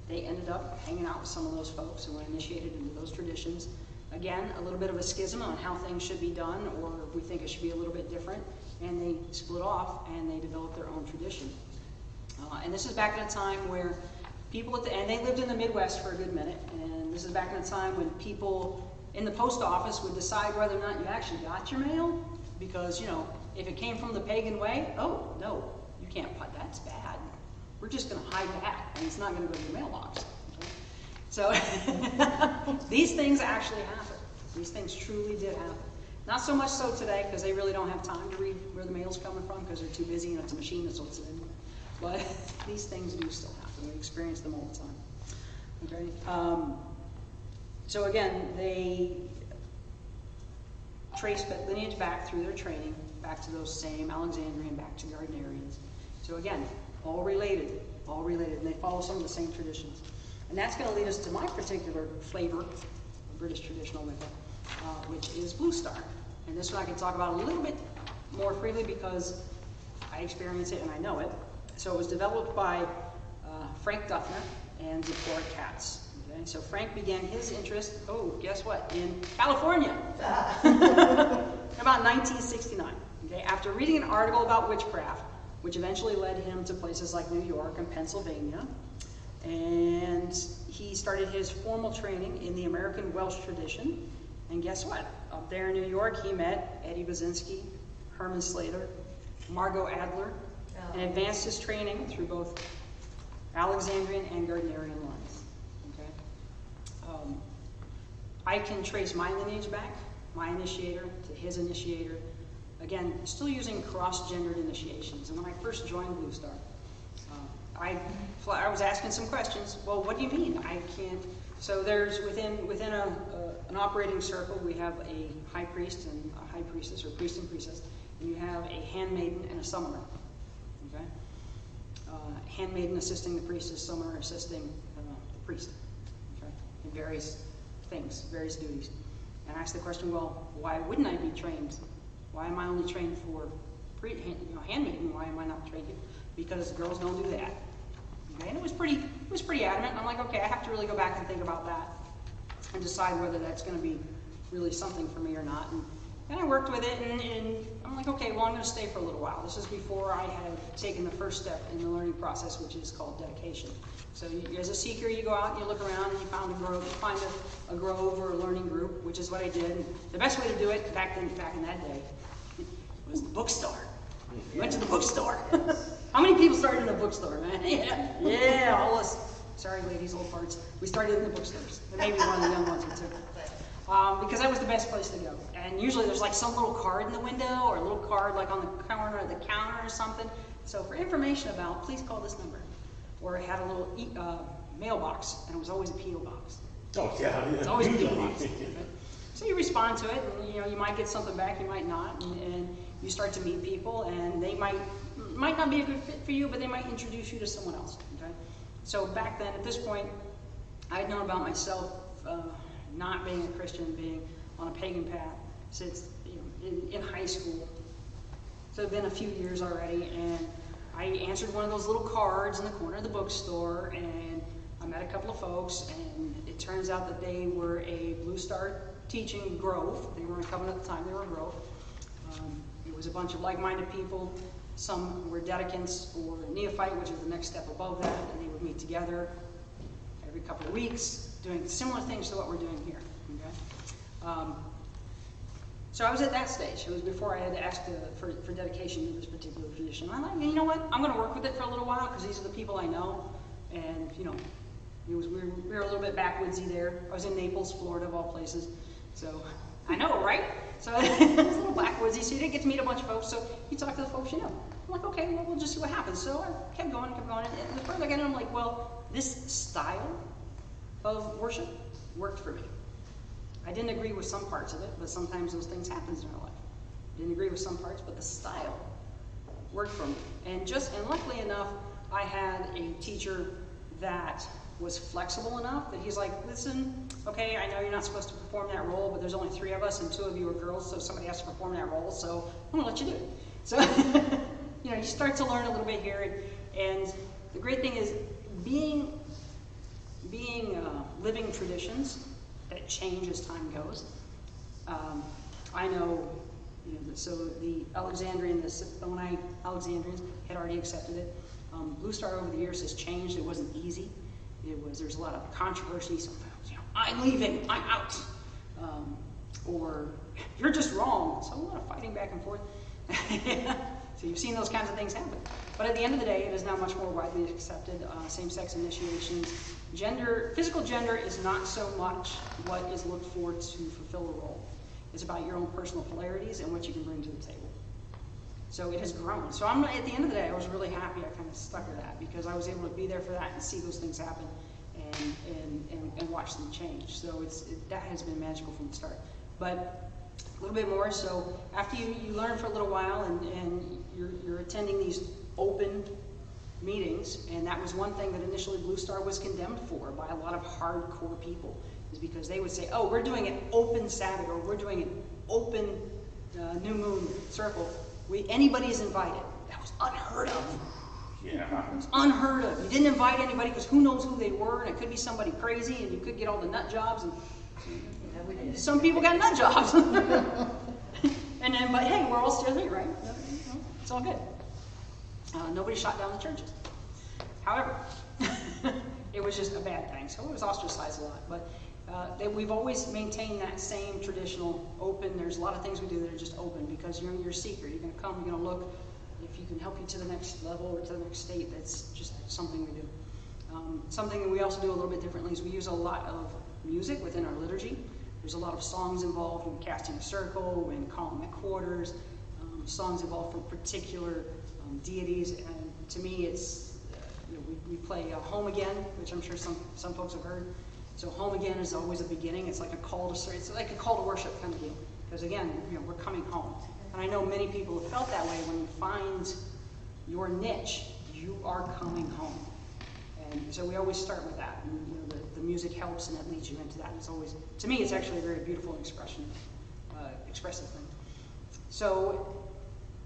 they ended up hanging out with some of those folks who were initiated into those traditions. Again, a little bit of a schism on how things should be done, or we think it should be a little bit different, and they split off and they developed their own tradition. And this is back in a time where people and they lived in the Midwest for a good minute, and this is back in a time when people in the post office would decide whether or not you actually got your mail, because, you know, if it came from the pagan way, oh, no, you can't put, that's bad. We're just gonna hide that, and it's not gonna go to your mailbox. So these things actually happen. These things truly did happen. Not so much so today, because they really don't have time to read where the mail's coming from, because they're too busy and it's a machine that sorts it in. But these things do still happen. We experience them all the time. Okay. So again, they trace that lineage back through their training, back to those same Alexandrian, back to Gardnerians. So again, all related, and they follow some of the same traditions. And that's going to lead us to my particular flavor of British Traditional Wicca, which is Blue Star. And this one I can talk about a little bit more freely because I experience it and I know it. So it was developed by Frank Dufner and Zipporah Katz. Okay? So Frank began his interest, oh, guess what, in California, about 1969. Okay? After reading an article about witchcraft, which eventually led him to places like New York and Pennsylvania. And he started his formal training in the American Welsh tradition. And guess what? Up there in New York, he met Eddie Basinski, Herman Slater, Margot Adler, and advanced his training through both Alexandrian and Gardnerian lines. Okay? I can trace my lineage back, my initiator to his initiator. Again, still using cross-gendered initiations. And when I first joined Blue Star, I was asking some questions. Well, what do you mean? I can't. So there's within an operating circle, we have a high priest and a high priestess, or priest and priestess, and you have a handmaiden and a summoner. Okay, handmaiden assisting the priestess, summoner assisting the priest. Okay, in various things, various duties. And I asked the question, well, why wouldn't I be trained? Why am I only trained for handmaiden? Why am I not trained here? Because girls don't do that. Okay, and it was pretty adamant. And I'm like, okay, I have to really go back and think about that and decide whether that's going to be really something for me or not. And I worked with it, and I'm like, okay, well, I'm going to stay for a little while. This is before I had taken the first step in the learning process, which is called dedication. So as a seeker, you go out and you look around and you find a grove or a learning group, which is what I did. And the best way to do it back in that day was the bookstore. You went to the bookstore. How many people started in the bookstore, man? Yeah, all us. Sorry, ladies, old parts. We started in the bookstores. And maybe one of the young ones or two. Because that was the best place to go. And usually there's like some little card in the window or a little card like on the corner of the counter or something. So for information about, please call this number. Or it had a little mailbox, and it was always a P.O. box. Oh, yeah. It's always a P.O. box. So you respond to it, and you might get something back, you might not, and you start to meet people, and they might not be a good fit for you, but they might introduce you to someone else. Okay? So back then, at this point, I had known about myself not being a Christian, being on a pagan path since in high school. So it's been a few years already, and I answered one of those little cards in the corner of the bookstore, and I met a couple of folks, and it turns out that they were a Blue Star teaching grove. They weren't coming at the time, they were a grove. It was a bunch of like-minded people. Some were dedicants or neophyte, which is the next step above that, and they would meet together every couple of weeks, doing similar things to what we're doing here. Okay? So I was at that stage. It was before I had to ask for dedication to this particular tradition. I'm like, you know what? I'm going to work with it for a little while because these are the people I know, and we were a little bit backwoodsy there. I was in Naples, Florida, of all places, so I know, right? So it was a little backwoodsy, so you didn't get to meet a bunch of folks. So you talk to the folks you know. I'm like, okay, well, we'll just see what happens. So I kept going, and the further I got in, I'm like, well, this style of worship worked for me. I didn't agree with some parts of it, but sometimes those things happen in our life. Didn't agree with some parts, but the style worked for me. And luckily enough, I had a teacher that was flexible enough that he's like, listen, okay, I know you're not supposed to perform that role, but there's only 3 of us and 2 of you are girls, so somebody has to perform that role, so I'm gonna let you do it. So, you start to learn a little bit here, and the great thing is being living traditions that change as time goes. I know, so the Alexandrians had already accepted it. Blue Star over the years has changed. It wasn't easy. There's a lot of controversy sometimes. I'm leaving, I'm out. Or you're just wrong. So a lot of fighting back and forth. So you've seen those kinds of things happen. But at the end of the day, it is now much more widely accepted. Same-sex initiations. Physical gender is not so much what is looked for to fulfill a role. It's about your own personal polarities and what you can bring to the table. So it has grown. So at the end of the day, I was really happy I kind of stuck with that because I was able to be there for that and see those things happen and watch them change. So that has been magical from the start. But a little bit more, so after you learn for a little while and you're attending these open meetings, and that was one thing that initially Blue Star was condemned for by a lot of hardcore people, is because they would say, oh, we're doing an open Sabbath, or we're doing an open new moon circle. Anybody's invited. That was unheard of. Yeah. It was unheard of. You didn't invite anybody because who knows who they were, and it could be somebody crazy, and you could get all the nut jobs, and some people got nut jobs. But hey, we're all still here, right? It's all good. Nobody shot down the churches. However, it was just a bad thing. So it was ostracized a lot. But we've always maintained that same traditional open. There's a lot of things we do that are just open because you're a seeker. You're going to come, you're going to look. If you can help you to the next level or to the next state, that's just something we do. Something that we also do a little bit differently is we use a lot of music within our liturgy. There's a lot of songs involved in casting a circle, in calling the quarters, songs involved for particular deities. And to me, it's, we play Home Again, which I'm sure some folks have heard. So Home Again is always a beginning. It's like a call to, it's like a call to worship kind of deal. Because again, we're coming home. And I know many people have felt that way. When you find your niche, you are coming home. And so we always start with that. And, the music helps and it leads you into that. It's always, to me, it's actually a very beautiful expression, expressive thing. So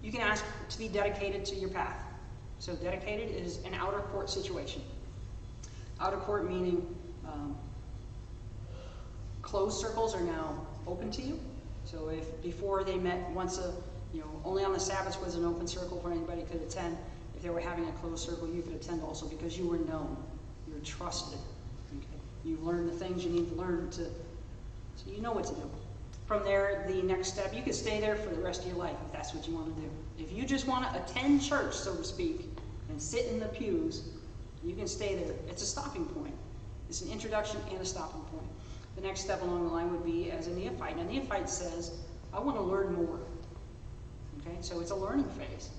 you can ask to be dedicated to your path. So dedicated is an outer court situation. Outer court meaning closed circles are now open to you. So if before they met once only on the Sabbath was an open circle where anybody could attend. If they were having a closed circle, you could attend also because you were known. You were trusted. Okay? You've learned the things you need to learn so you know what to do. From there, the next step, you could stay there for the rest of your life if that's what you want to do. If you just want to attend church, so to speak, and sit in the pews, you can stay there. It's a stopping point. It's an introduction and a stopping point. The next step along the line would be as a neophyte. And a neophyte says, I want to learn more. Okay, so it's a learning phase.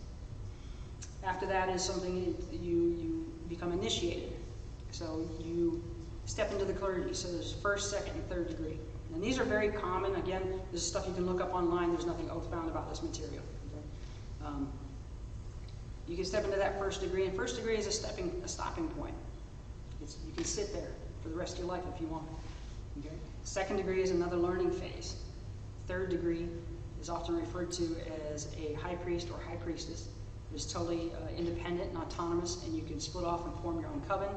After that is something you become initiated. So you step into the clergy. So there's first, second, and third degree. And these are very common. Again, this is stuff you can look up online. There's nothing oath-bound about this material. Okay? You can step into that first degree, and first degree is a stopping point. You can sit there for the rest of your life if you want. Okay? Second degree is another learning phase. Third degree is often referred to as a high priest or high priestess. It's totally independent and autonomous, and you can split off and form your own coven,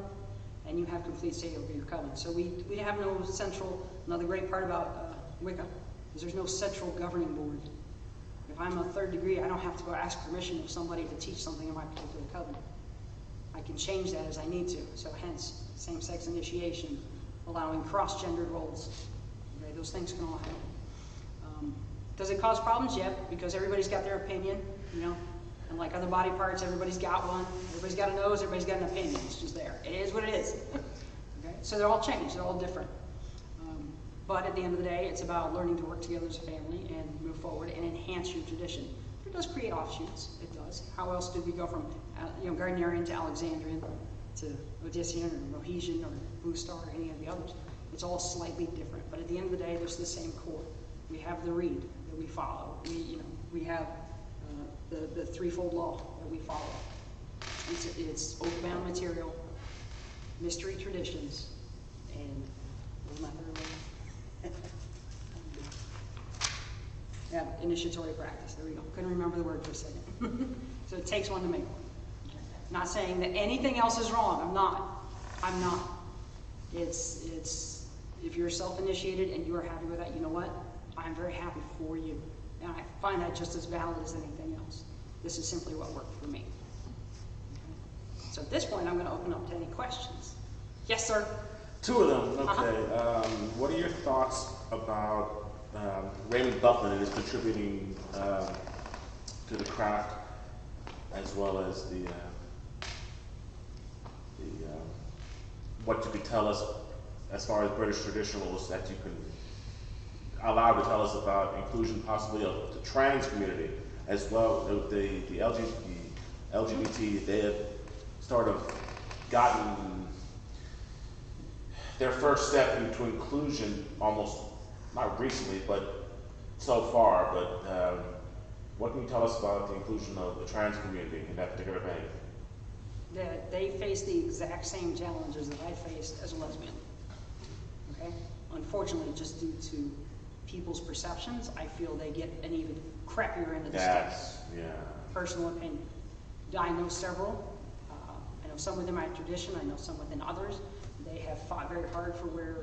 and you have complete say over your coven. So we have no central, another great part about Wicca is there's no central governing board. If I'm a third degree, I don't have to go ask permission of somebody to teach something in my particular coven. I can change that as I need to. So hence, same-sex initiation, allowing cross-gendered roles. Okay, those things can all happen. Does it cause problems? Yep, because everybody's got their opinion, and like other body parts, everybody's got one. Everybody's got a nose, everybody's got an opinion. It's just there. It is what it is. Okay? So they're all changed, they're all different. But at the end of the day, it's about learning to work together as a family and move forward and enhance your tradition. It does create offshoots, it does. How else did we go from Gardnerian to Alexandrian to Odyssean or Mohesian or Blue Star or any of the others? It's all slightly different, but at the end of the day, there's the same core. We have the reed that we follow. We have the threefold law that we follow. It's oath-bound material, mystery traditions, and what was my third one? Yeah, initiatory practice. There we go. Couldn't remember the word for a second. So it takes one to make one. Not saying that anything else is wrong. I'm not. It's if you're self-initiated and you are happy with that, you know what? I'm very happy for you. And I find that just as valid as anything else. This is simply what worked for me. Okay. So at this point, I'm going to open up to any questions. Yes, sir? Two of them, okay. What are your thoughts about Raymond Buckland and his contributing to the craft, as well as the what you could tell us as far as British traditionalists that you can allow to tell us about inclusion possibly of the trans community as well. The LGBT, they have sort of gotten their first step into inclusion almost, not recently, but so far. But what can you tell us about the inclusion of the trans community in that particular vein? That they face the exact same challenges that I faced as a lesbian. Okay? Unfortunately, just due to people's perceptions, I feel they get an even crappier end of the stick. Yeah. Personal opinion. I know several. I know some within my tradition. I know some within others. They have fought very hard for where,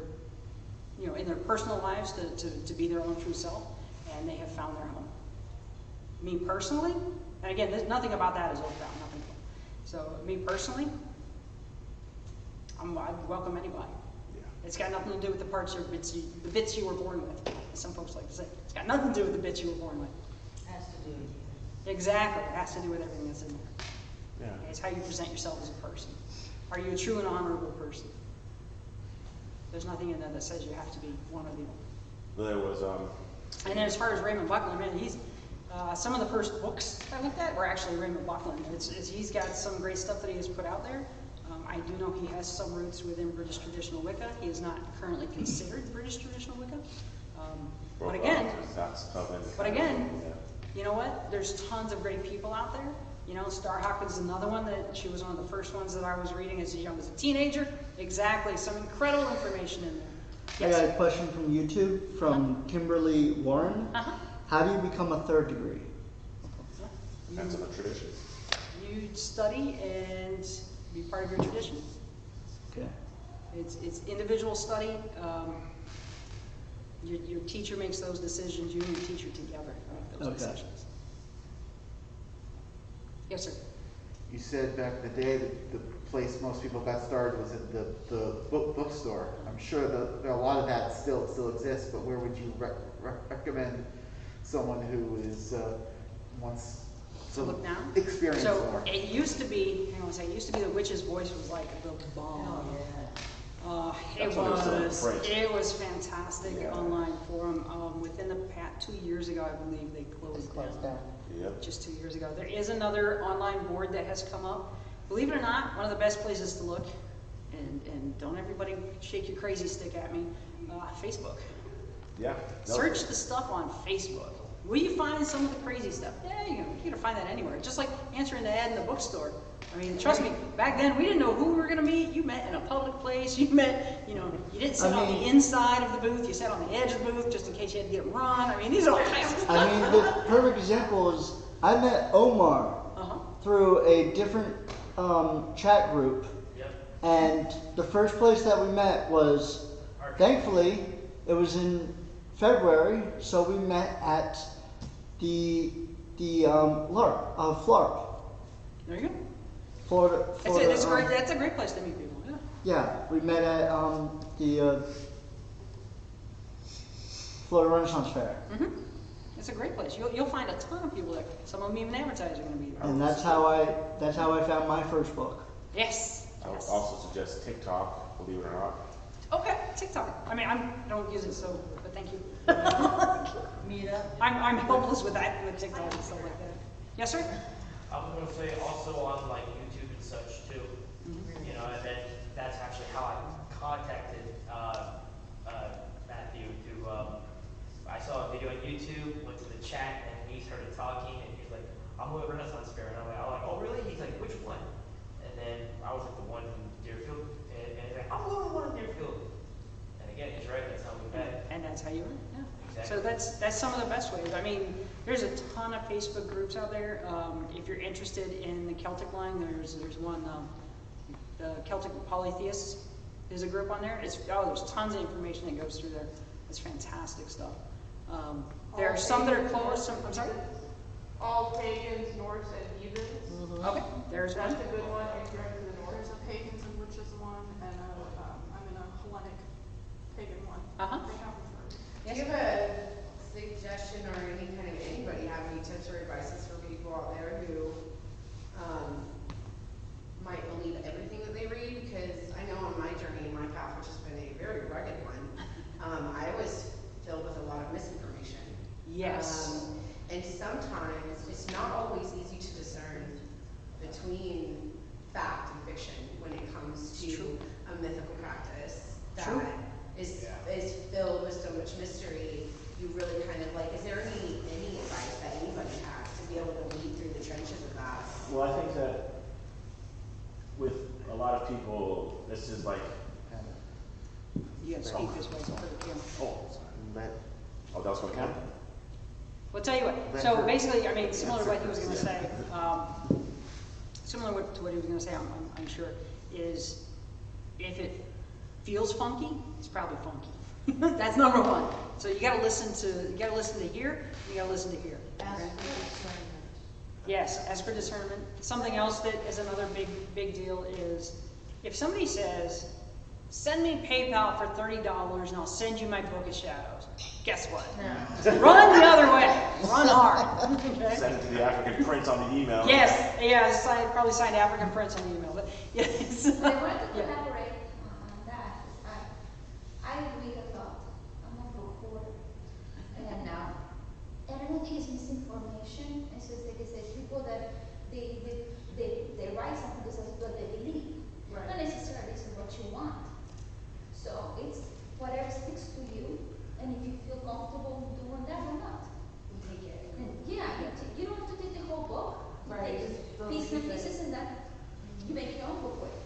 in their personal lives to be their own true self, and they have found their home. Me personally, and again, nothing about that is oath-bound, nothing. So me personally, I'd welcome anybody. Yeah. It's got nothing to do with the the bits you were born with, as some folks like to say. It's got nothing to do with the bits you were born with. Has to do with you. Exactly, it has to do with everything that's in there. Yeah. It's how you present yourself as a person. Are you a true and honorable person? There's nothing in there that says you have to be one or the other. There was, And then as far as Raymond Buckland, man, he's, some of the first books I looked at were actually Raymond Buckland. He's got some great stuff that he has put out there. I do know he has some roots within British Traditional Wicca. He is not currently considered British Traditional Wicca. But again, you know what? There's tons of great people out there. You know, Star Hawkins is another one that she was one of the first ones that I was reading as young as a teenager. Exactly, some incredible information in there. I got a question from YouTube from Kimberly Warren. How do you become a third degree? Depends on the tradition. You study and be part of your tradition. Okay. It's individual study. Your teacher makes those decisions. You and your teacher together make those decisions. Yes, sir. You said back in the day that the place most people got started was at the bookstore. I'm sure that a lot of that still exists, but where would you recommend someone who is wants to look now? Experience more? It used to be, hang on a second, it used to be the Witch's Voice was like the bomb. It was fantastic online forum. Within the past 2 years ago, I believe they closed down. Yep. Just 2 years ago. There is another online board that has come up. Believe it or not, one of the best places to look, and don't everybody shake your crazy stick at me, Facebook. Yeah. Search the stuff on Facebook. Will you find some of the crazy stuff? Yeah, you're gonna find that anywhere. Just like answering the ad in the bookstore. I mean, trust me, back then we didn't know who we were gonna meet. You met in a public place. You met, you didn't sit on the inside of the booth. You sat on the edge of the booth just in case you had to get them run. I mean, these are all kinds of stuff. I mean, the perfect example is I met Omar through a different chat group. Yep. And the first place that we met was, thankfully, it was in February, so we met at the FLARP. There you go. Florida. That's a great place to meet people. Yeah. Yeah, we met at the Florida Renaissance Fair. It's a great place. You'll find a ton of people there. Some of them even advertise are going to be there. And that's how I found my first book. Yes. I would also suggest TikTok, believe it or not. Okay, TikTok. I mean, I don't use it, but thank you. Meetup. I'm helpless with that, with TikTok and stuff like that. Yes, sir? I was going to say also on like YouTube and such too. You know, and then that's actually how I contacted Matthew. I saw a video on YouTube, went to the chat, and we started talking, and he's like, "I'm going to Renaissance Fair," and I'm like, "Oh really?" He's like, "Which one?" And then I was like, "The one in Deerfield," and he's like, "I'm going to one in Deerfield." And again, he's right. That's how we met. And that's how you were. Yeah. Exactly. So that's some of the best ways. I mean, there's a ton of Facebook groups out there. If you're interested in the Celtic line, there's one, the Celtic Polytheists is a group on there. There's tons of information that goes through there. It's fantastic stuff. There are some that are closed. I'm sorry? All pagans, Norse, and heathens. Okay, there's one. That's a good one. If you're into the Norse of pagans, which is one, and I'm in a Hellenic pagan one. Do you have a suggestion or anybody have any tips or advices for people out there who might believe everything that they read? Because I know on my journey, my path, which has been a very rugged one, I was filled with a lot of misinformation. Yes. And sometimes it's not always easy to discern between fact and fiction when it comes to a mythical practice that is filled with so much mystery. You really kind of like, is there any advice that anybody has to be able to lead through the trenches of that? Well, I think that with a lot of people, this is like. You have to speak this way for the camera. Oh, that's what camera? Well, tell you what. So basically, I mean, similar to what he was going to say, similar to what he was going to say, I'm sure, is if it feels funky, it's probably funky. That's number one. So you got to listen to hear. You got to listen to hear. Ask for discernment. Yes, ask for discernment. Something else that is another big deal is if somebody says, send me PayPal for $30 and I'll send you my Book of Shadows, guess what? No. Run the other way. Run hard. Okay? Send it to the African prince on the email. Yes, yeah, probably signed African Prince on the email, but yes. I wanted to Yeah. collaborate on that. I read a lot. I'm a book hoarder. And I don't think it's misinformation. It's just like I said, people that they write something because that's what they believe. Right. Not necessarily it's what you want. So it's whatever sticks to you, and if you feel comfortable doing that or not. You take it. And yeah, you don't have to take the whole book. You Right, take just those pieces and few pieces, and then you make your own book with.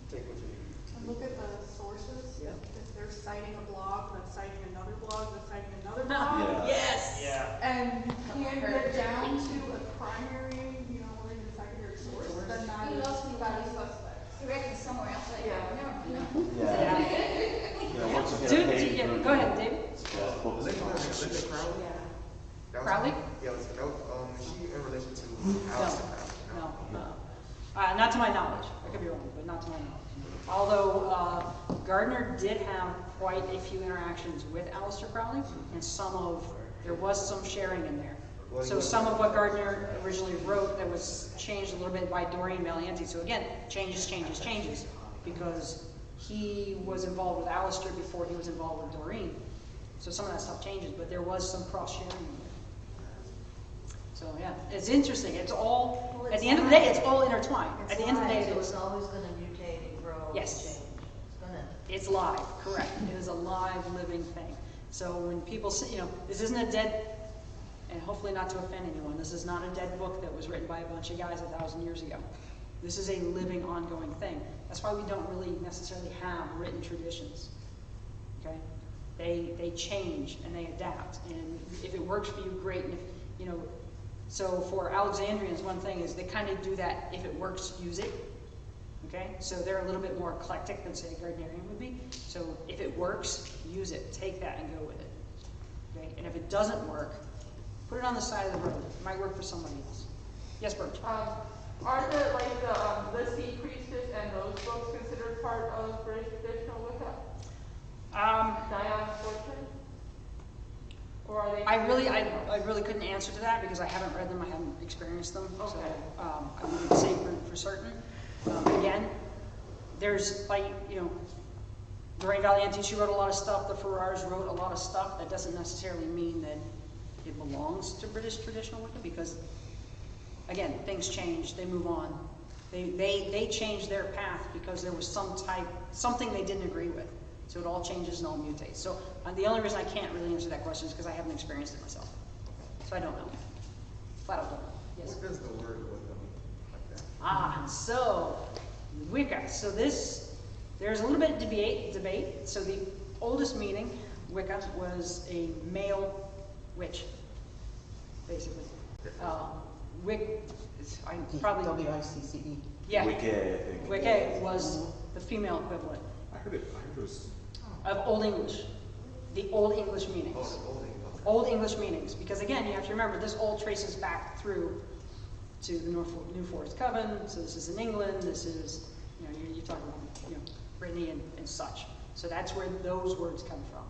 Take what you need. And look at the sources. Yeah. If they're citing a blog, that's citing another blog, that's citing another blog. Yeah. Yes. Yeah. And you can't get down to a primary, or even secondary source, then that You is, lost me that when is you suspect. direct it somewhere else. Like, Yeah. Yeah. Yeah, once again, Dude, page yeah, through go ahead, David. book Was is it Linda Crowley? Yeah. That was- Crowley? Yeah, was she in relation to Alistair Crowley? No. Not to my knowledge. I could be wrong, but not to my knowledge. Although Gardner did have quite a few interactions with Aleister Crowley, and there was some sharing in there. So some of what Gardner originally wrote that was changed a little bit by Doreen Valiente. So again, changes, because he was involved with Aleister before he was involved with Doreen. So some of that stuff changes, but there was some cross-sharing in there. So yeah, it's interesting. It's all, Well, at the end of the day, it's all intertwined. It's At the end of the day, live, it so is. it's always gonna mutate and grow and Yes. change. It's gonna. It's live, correct. It is a live, living thing. So when people say, this isn't a dead, and hopefully not to offend anyone, this is not a dead book that was written by a bunch of guys 1,000 years ago. This is a living, ongoing thing. That's why we don't really necessarily have written traditions, okay? They change and they adapt, and if it works for you, great, and if, so for Alexandrians, one thing is they kind of do that, if it works, use it. Okay, so they're a little bit more eclectic than, say, a Gardnerian would be. So if it works, use it, take that and go with it. Okay, and if it doesn't work, put it on the side of the road. It might work for somebody else. Yes, Birch? Are the Sea Priestess and those books considered part of British Traditional Wicca? Dion's Fortune? Or are they? I really couldn't answer to that because I haven't read them, I haven't experienced them. Okay. So I wouldn't say for certain. Again, there's Doreen Valiente, she wrote a lot of stuff. The Ferrars wrote a lot of stuff. That doesn't necessarily mean that it belongs to British Traditional Wicca because, again, things change. They move on. They change their path because there was something they didn't agree with. So it all changes and all mutates. So the only reason I can't really answer that question is because I haven't experienced it myself. So I don't know. Flat out don't know. Yes. What does the word Wicca mean like that? So Wicca. So there's a little bit of debate. So the oldest meaning, Wicca, was a male witch, basically. Probably W-I-C-C-E. yeah. Wicca, I think. Wicca was the female equivalent I heard it was. of Old English, the Old English meanings. Old English meanings, because again, you have to remember this all traces back through to the New Forest Coven. So this is in England. This is, you're talking about, Brittany and such. So that's where those words come from.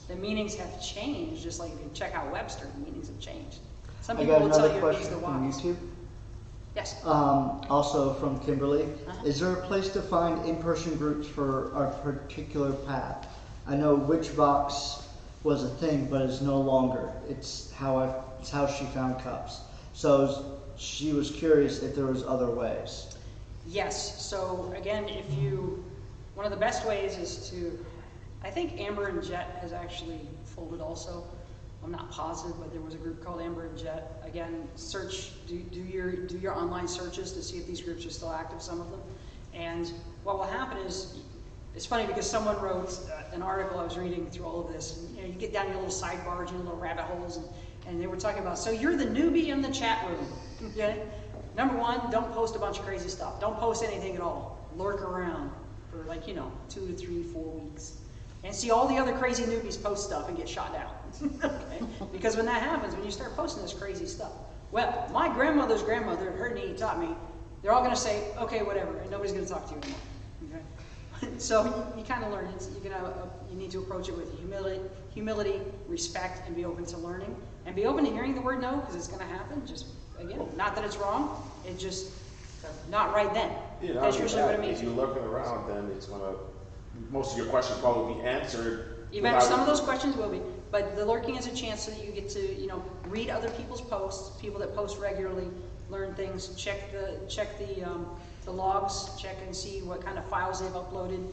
The meanings have changed, just like if you check out Webster, the meanings have changed. Some I people got will tell another you it means question the from wise. YouTube. Yes. Also from Kimberly. Uh-huh. Is there a place to find in-person groups for our particular path? I know Witchbox was a thing, but it's no longer. It's how she found CUUPs. So she was curious if there was other ways. Yes. So again, one of the best ways is I think Amber and Jet has actually folded also. I'm not positive, but there was a group called Amber and Jet. Again, do your online searches to see if these groups are still active, some of them. And what will happen is, it's funny because someone wrote an article I was reading through all of this. And, you get down your little sidebars, your little rabbit holes, and they were talking about, so you're the newbie in the chat room. Okay? Number one, don't post a bunch of crazy stuff. Don't post anything at all. Lurk around for 2 to 3, 4 weeks. And see all the other crazy newbies post stuff and get shot down. Okay? Because when that happens, when you start posting this crazy stuff, well, my grandmother's grandmother, her knee taught me, they're all going to say, okay, whatever, and nobody's going to talk to you anymore. So you kind of learn. You need to approach it with humility, respect, and be open to learning. And be open to hearing the word no, because it's going to happen. Just, again, not that it's wrong, it's just not right then. Yeah, That's usually what it means. If you're looking around, then it's going to, most of your questions probably will be answered. Some of those questions will be, but the lurking is a chance so that you get to, read other people's posts, people that post regularly, learn things, check the logs, check and see what kind of files they've uploaded,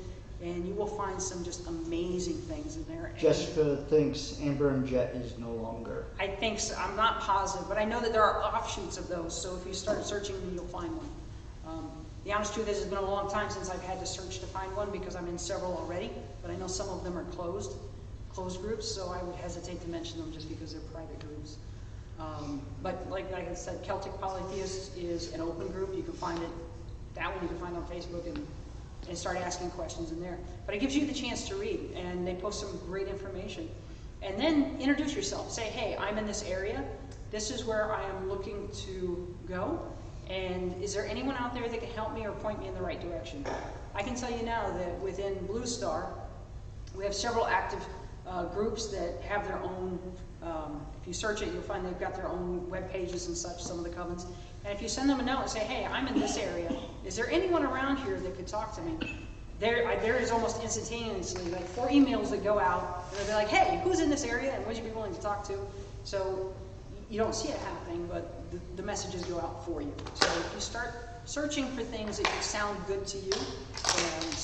and you will find some just amazing things in there. Jessica thinks Amber and Jet is no longer. I think so. I'm not positive, but I know that there are offshoots of those, so if you start searching them, you'll find one. The honest truth is, it's been a long time since I've had to search to find one because I'm in several already, but I know some of them are closed groups, so I would hesitate to mention them just because they're private groups. But like I said, Celtic Polytheists is an open group. You can find it, that one you can find on Facebook and start asking questions in there. But it gives you the chance to read, and they post some great information. And then introduce yourself. Say, hey, I'm in this area. This is where I am looking to go. And is there anyone out there that can help me or point me in the right direction? I can tell you now that within Blue Star, we have several active groups that have their own, if you search it, you'll find they've got their own web pages and such, some of the covens. And if you send them a note and say, hey, I'm in this area, is there anyone around here that could talk to me? There is almost instantaneously, like 4 emails that go out, and they'll be like, hey, who's in this area, and would you be willing to talk to? So you don't see it happening, but the messages go out for you. So if you start searching for things that sound good to you and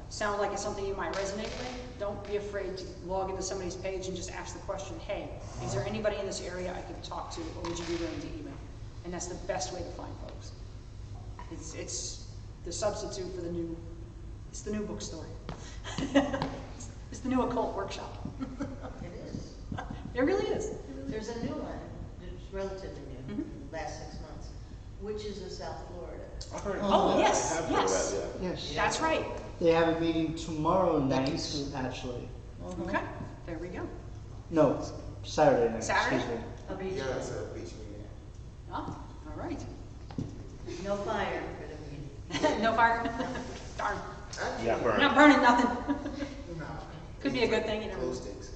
sound like it's something you might resonate with, don't be afraid to log into somebody's page and just ask the question, hey, is there anybody in this area I could talk to, or would you be willing to email? And that's the best way to find folks. It's the substitute for it's the new bookstore. It's the new occult workshop. It is. It really is. There's a new one, it's relatively new, last 6 months, Witches of South Florida. Oh, yes, yes. Yes. That's right. They have a meeting tomorrow night, actually. Okay, there we go. No, Saturday night. Saturday? Excuse me. A beach Yeah, meeting. it's a beach meeting. Oh, all right. No fire for the meeting. No fire? Darn. Yeah, burn. Not burning nothing. No. Could be a good thing, Glow sticks.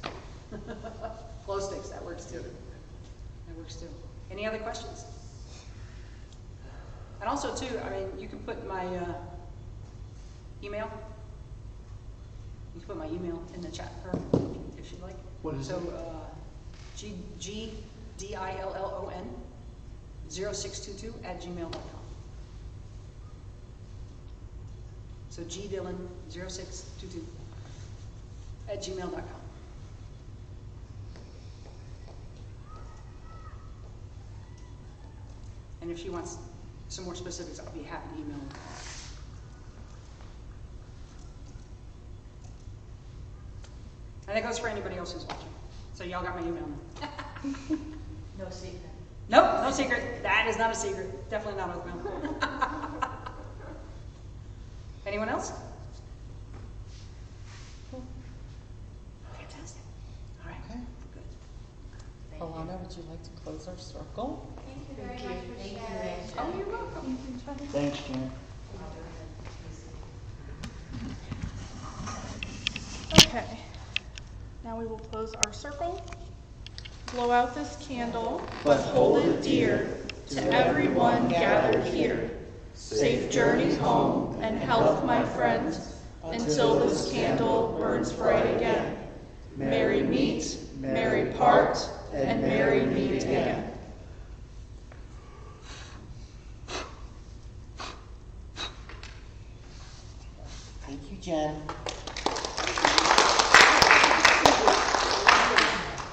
Glow sticks, that works too. That works too. Any other questions? And also too, I mean, you can put my email. You can put my email in the chat for if you'd like. What is so, it? GDILLON 0622@gmail.com. So gdillon0622@gmail.com. And if she wants some more specifics, I'll be happy to email her. And that goes for anybody else who's watching. So y'all got my email now. No secret. Nope, no secret. That is not a secret. Definitely not oatmeal. Anyone else? Fantastic. All right. Okay. Good. Alana, would you like to close our circle? Thank you very Thank much you. for Thank you. sharing. Oh, you're welcome. Thanks, Jen. Okay, now we will close our circle. Blow out this candle, but hold it dear to everyone gathered here. Safe journeys home and health, my friends, until this candle burns bright again. Merry meet, merry part, and merry meet again. Thank you, Jen.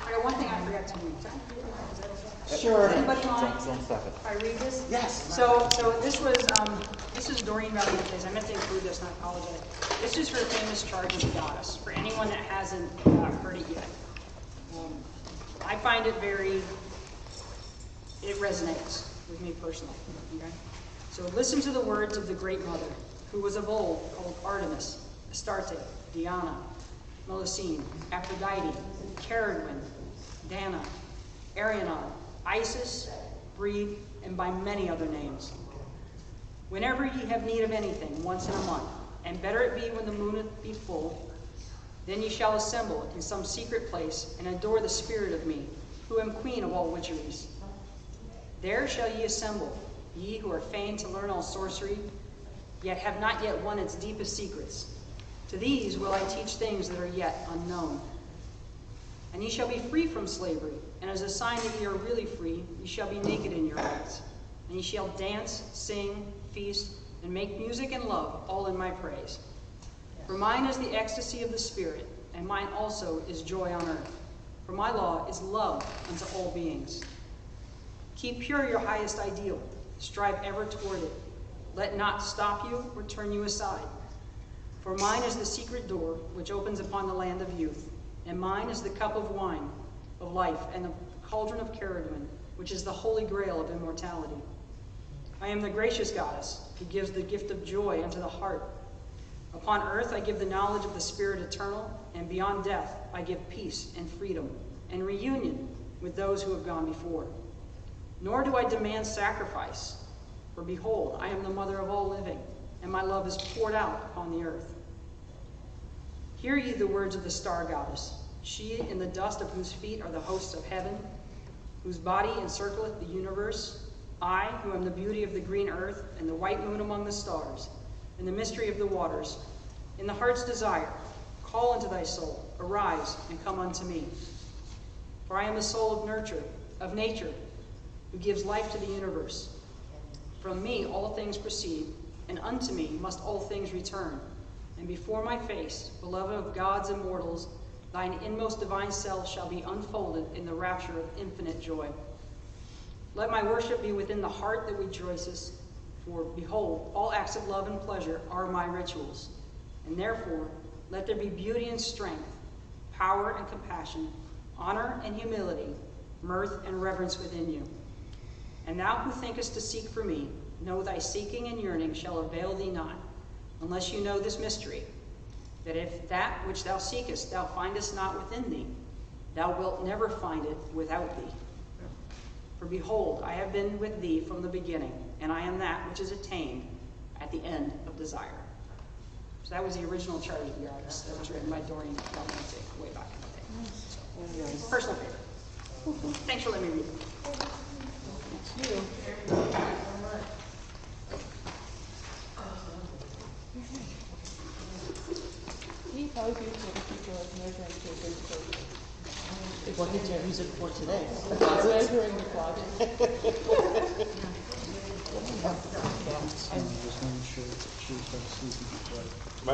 I got one thing I forgot to read. Sure. Does anybody mind Don't stop it. if I read this? Yes. So this is Doreen Valiente's. I meant to include this, and I apologize. This is her famous charge of the goddess. For anyone that hasn't heard it yet, I find it it resonates with me personally. Okay. So listen to the words of the Great Mother, who was of old called Artemis, Astarte, Diana, Melusine, Aphrodite, Caradwin, Dana, Ariana, Isis, Breed, and by many other names. Whenever ye have need of anything, once in a month, And better it be when the moon be full. Then ye shall assemble in some secret place, and adore the spirit of me, who am queen of all witcheries. There shall ye assemble, ye who are fain to learn all sorcery, yet have not yet won its deepest secrets. To these will I teach things that are yet unknown. And ye shall be free from slavery, and as a sign that ye are really free, ye shall be naked in your eyes. And ye shall dance, sing, feast, and make music and love, all in my praise. For mine is the ecstasy of the Spirit, and mine also is joy on earth. For my law is love unto all beings. Keep pure your highest ideal. Strive ever toward it. Let not stop you or turn you aside. For mine is the secret door which opens upon the land of youth, and mine is the cup of wine of life and the cauldron of cherubim, which is the holy grail of immortality. I am the gracious goddess who gives the gift of joy unto the heart. Upon earth I give the knowledge of the Spirit eternal, and beyond death I give peace and freedom and reunion with those who have gone before. Nor do I demand sacrifice, for behold, I am the mother of all living, and my love is poured out upon the earth. Hear ye the words of the star goddess, she in the dust of whose feet are the hosts of heaven, whose body encircleth the universe, I, who am the beauty of the green earth, and the white moon among the stars, and the mystery of the waters. In the heart's desire, call unto thy soul, arise and come unto me. For I am the soul of nature, who gives life to the universe. From me all things proceed, and unto me must all things return. And before my face, beloved of gods and mortals, thine inmost divine self shall be unfolded in the rapture of infinite joy. Let my worship be within the heart that rejoices, for behold, all acts of love and pleasure are my rituals. And therefore, let there be beauty and strength, power and compassion, honor and humility, mirth and reverence within you. And thou who thinkest to seek for me, know thy seeking and yearning shall avail thee not, unless you know this mystery, that if that which thou seekest thou findest not within thee, thou wilt never find it without thee. For behold, I have been with thee from the beginning, and I am that which is attained at the end of desire. So that was the original charge of the artist that was written by Doreen Valiente way back in the day. So, personal favorite. Thanks for letting me read it. Thank you. Keith, how do you feel the people of measuring tape? What did you use it for today? Measuring the project. I'm just making sure that she's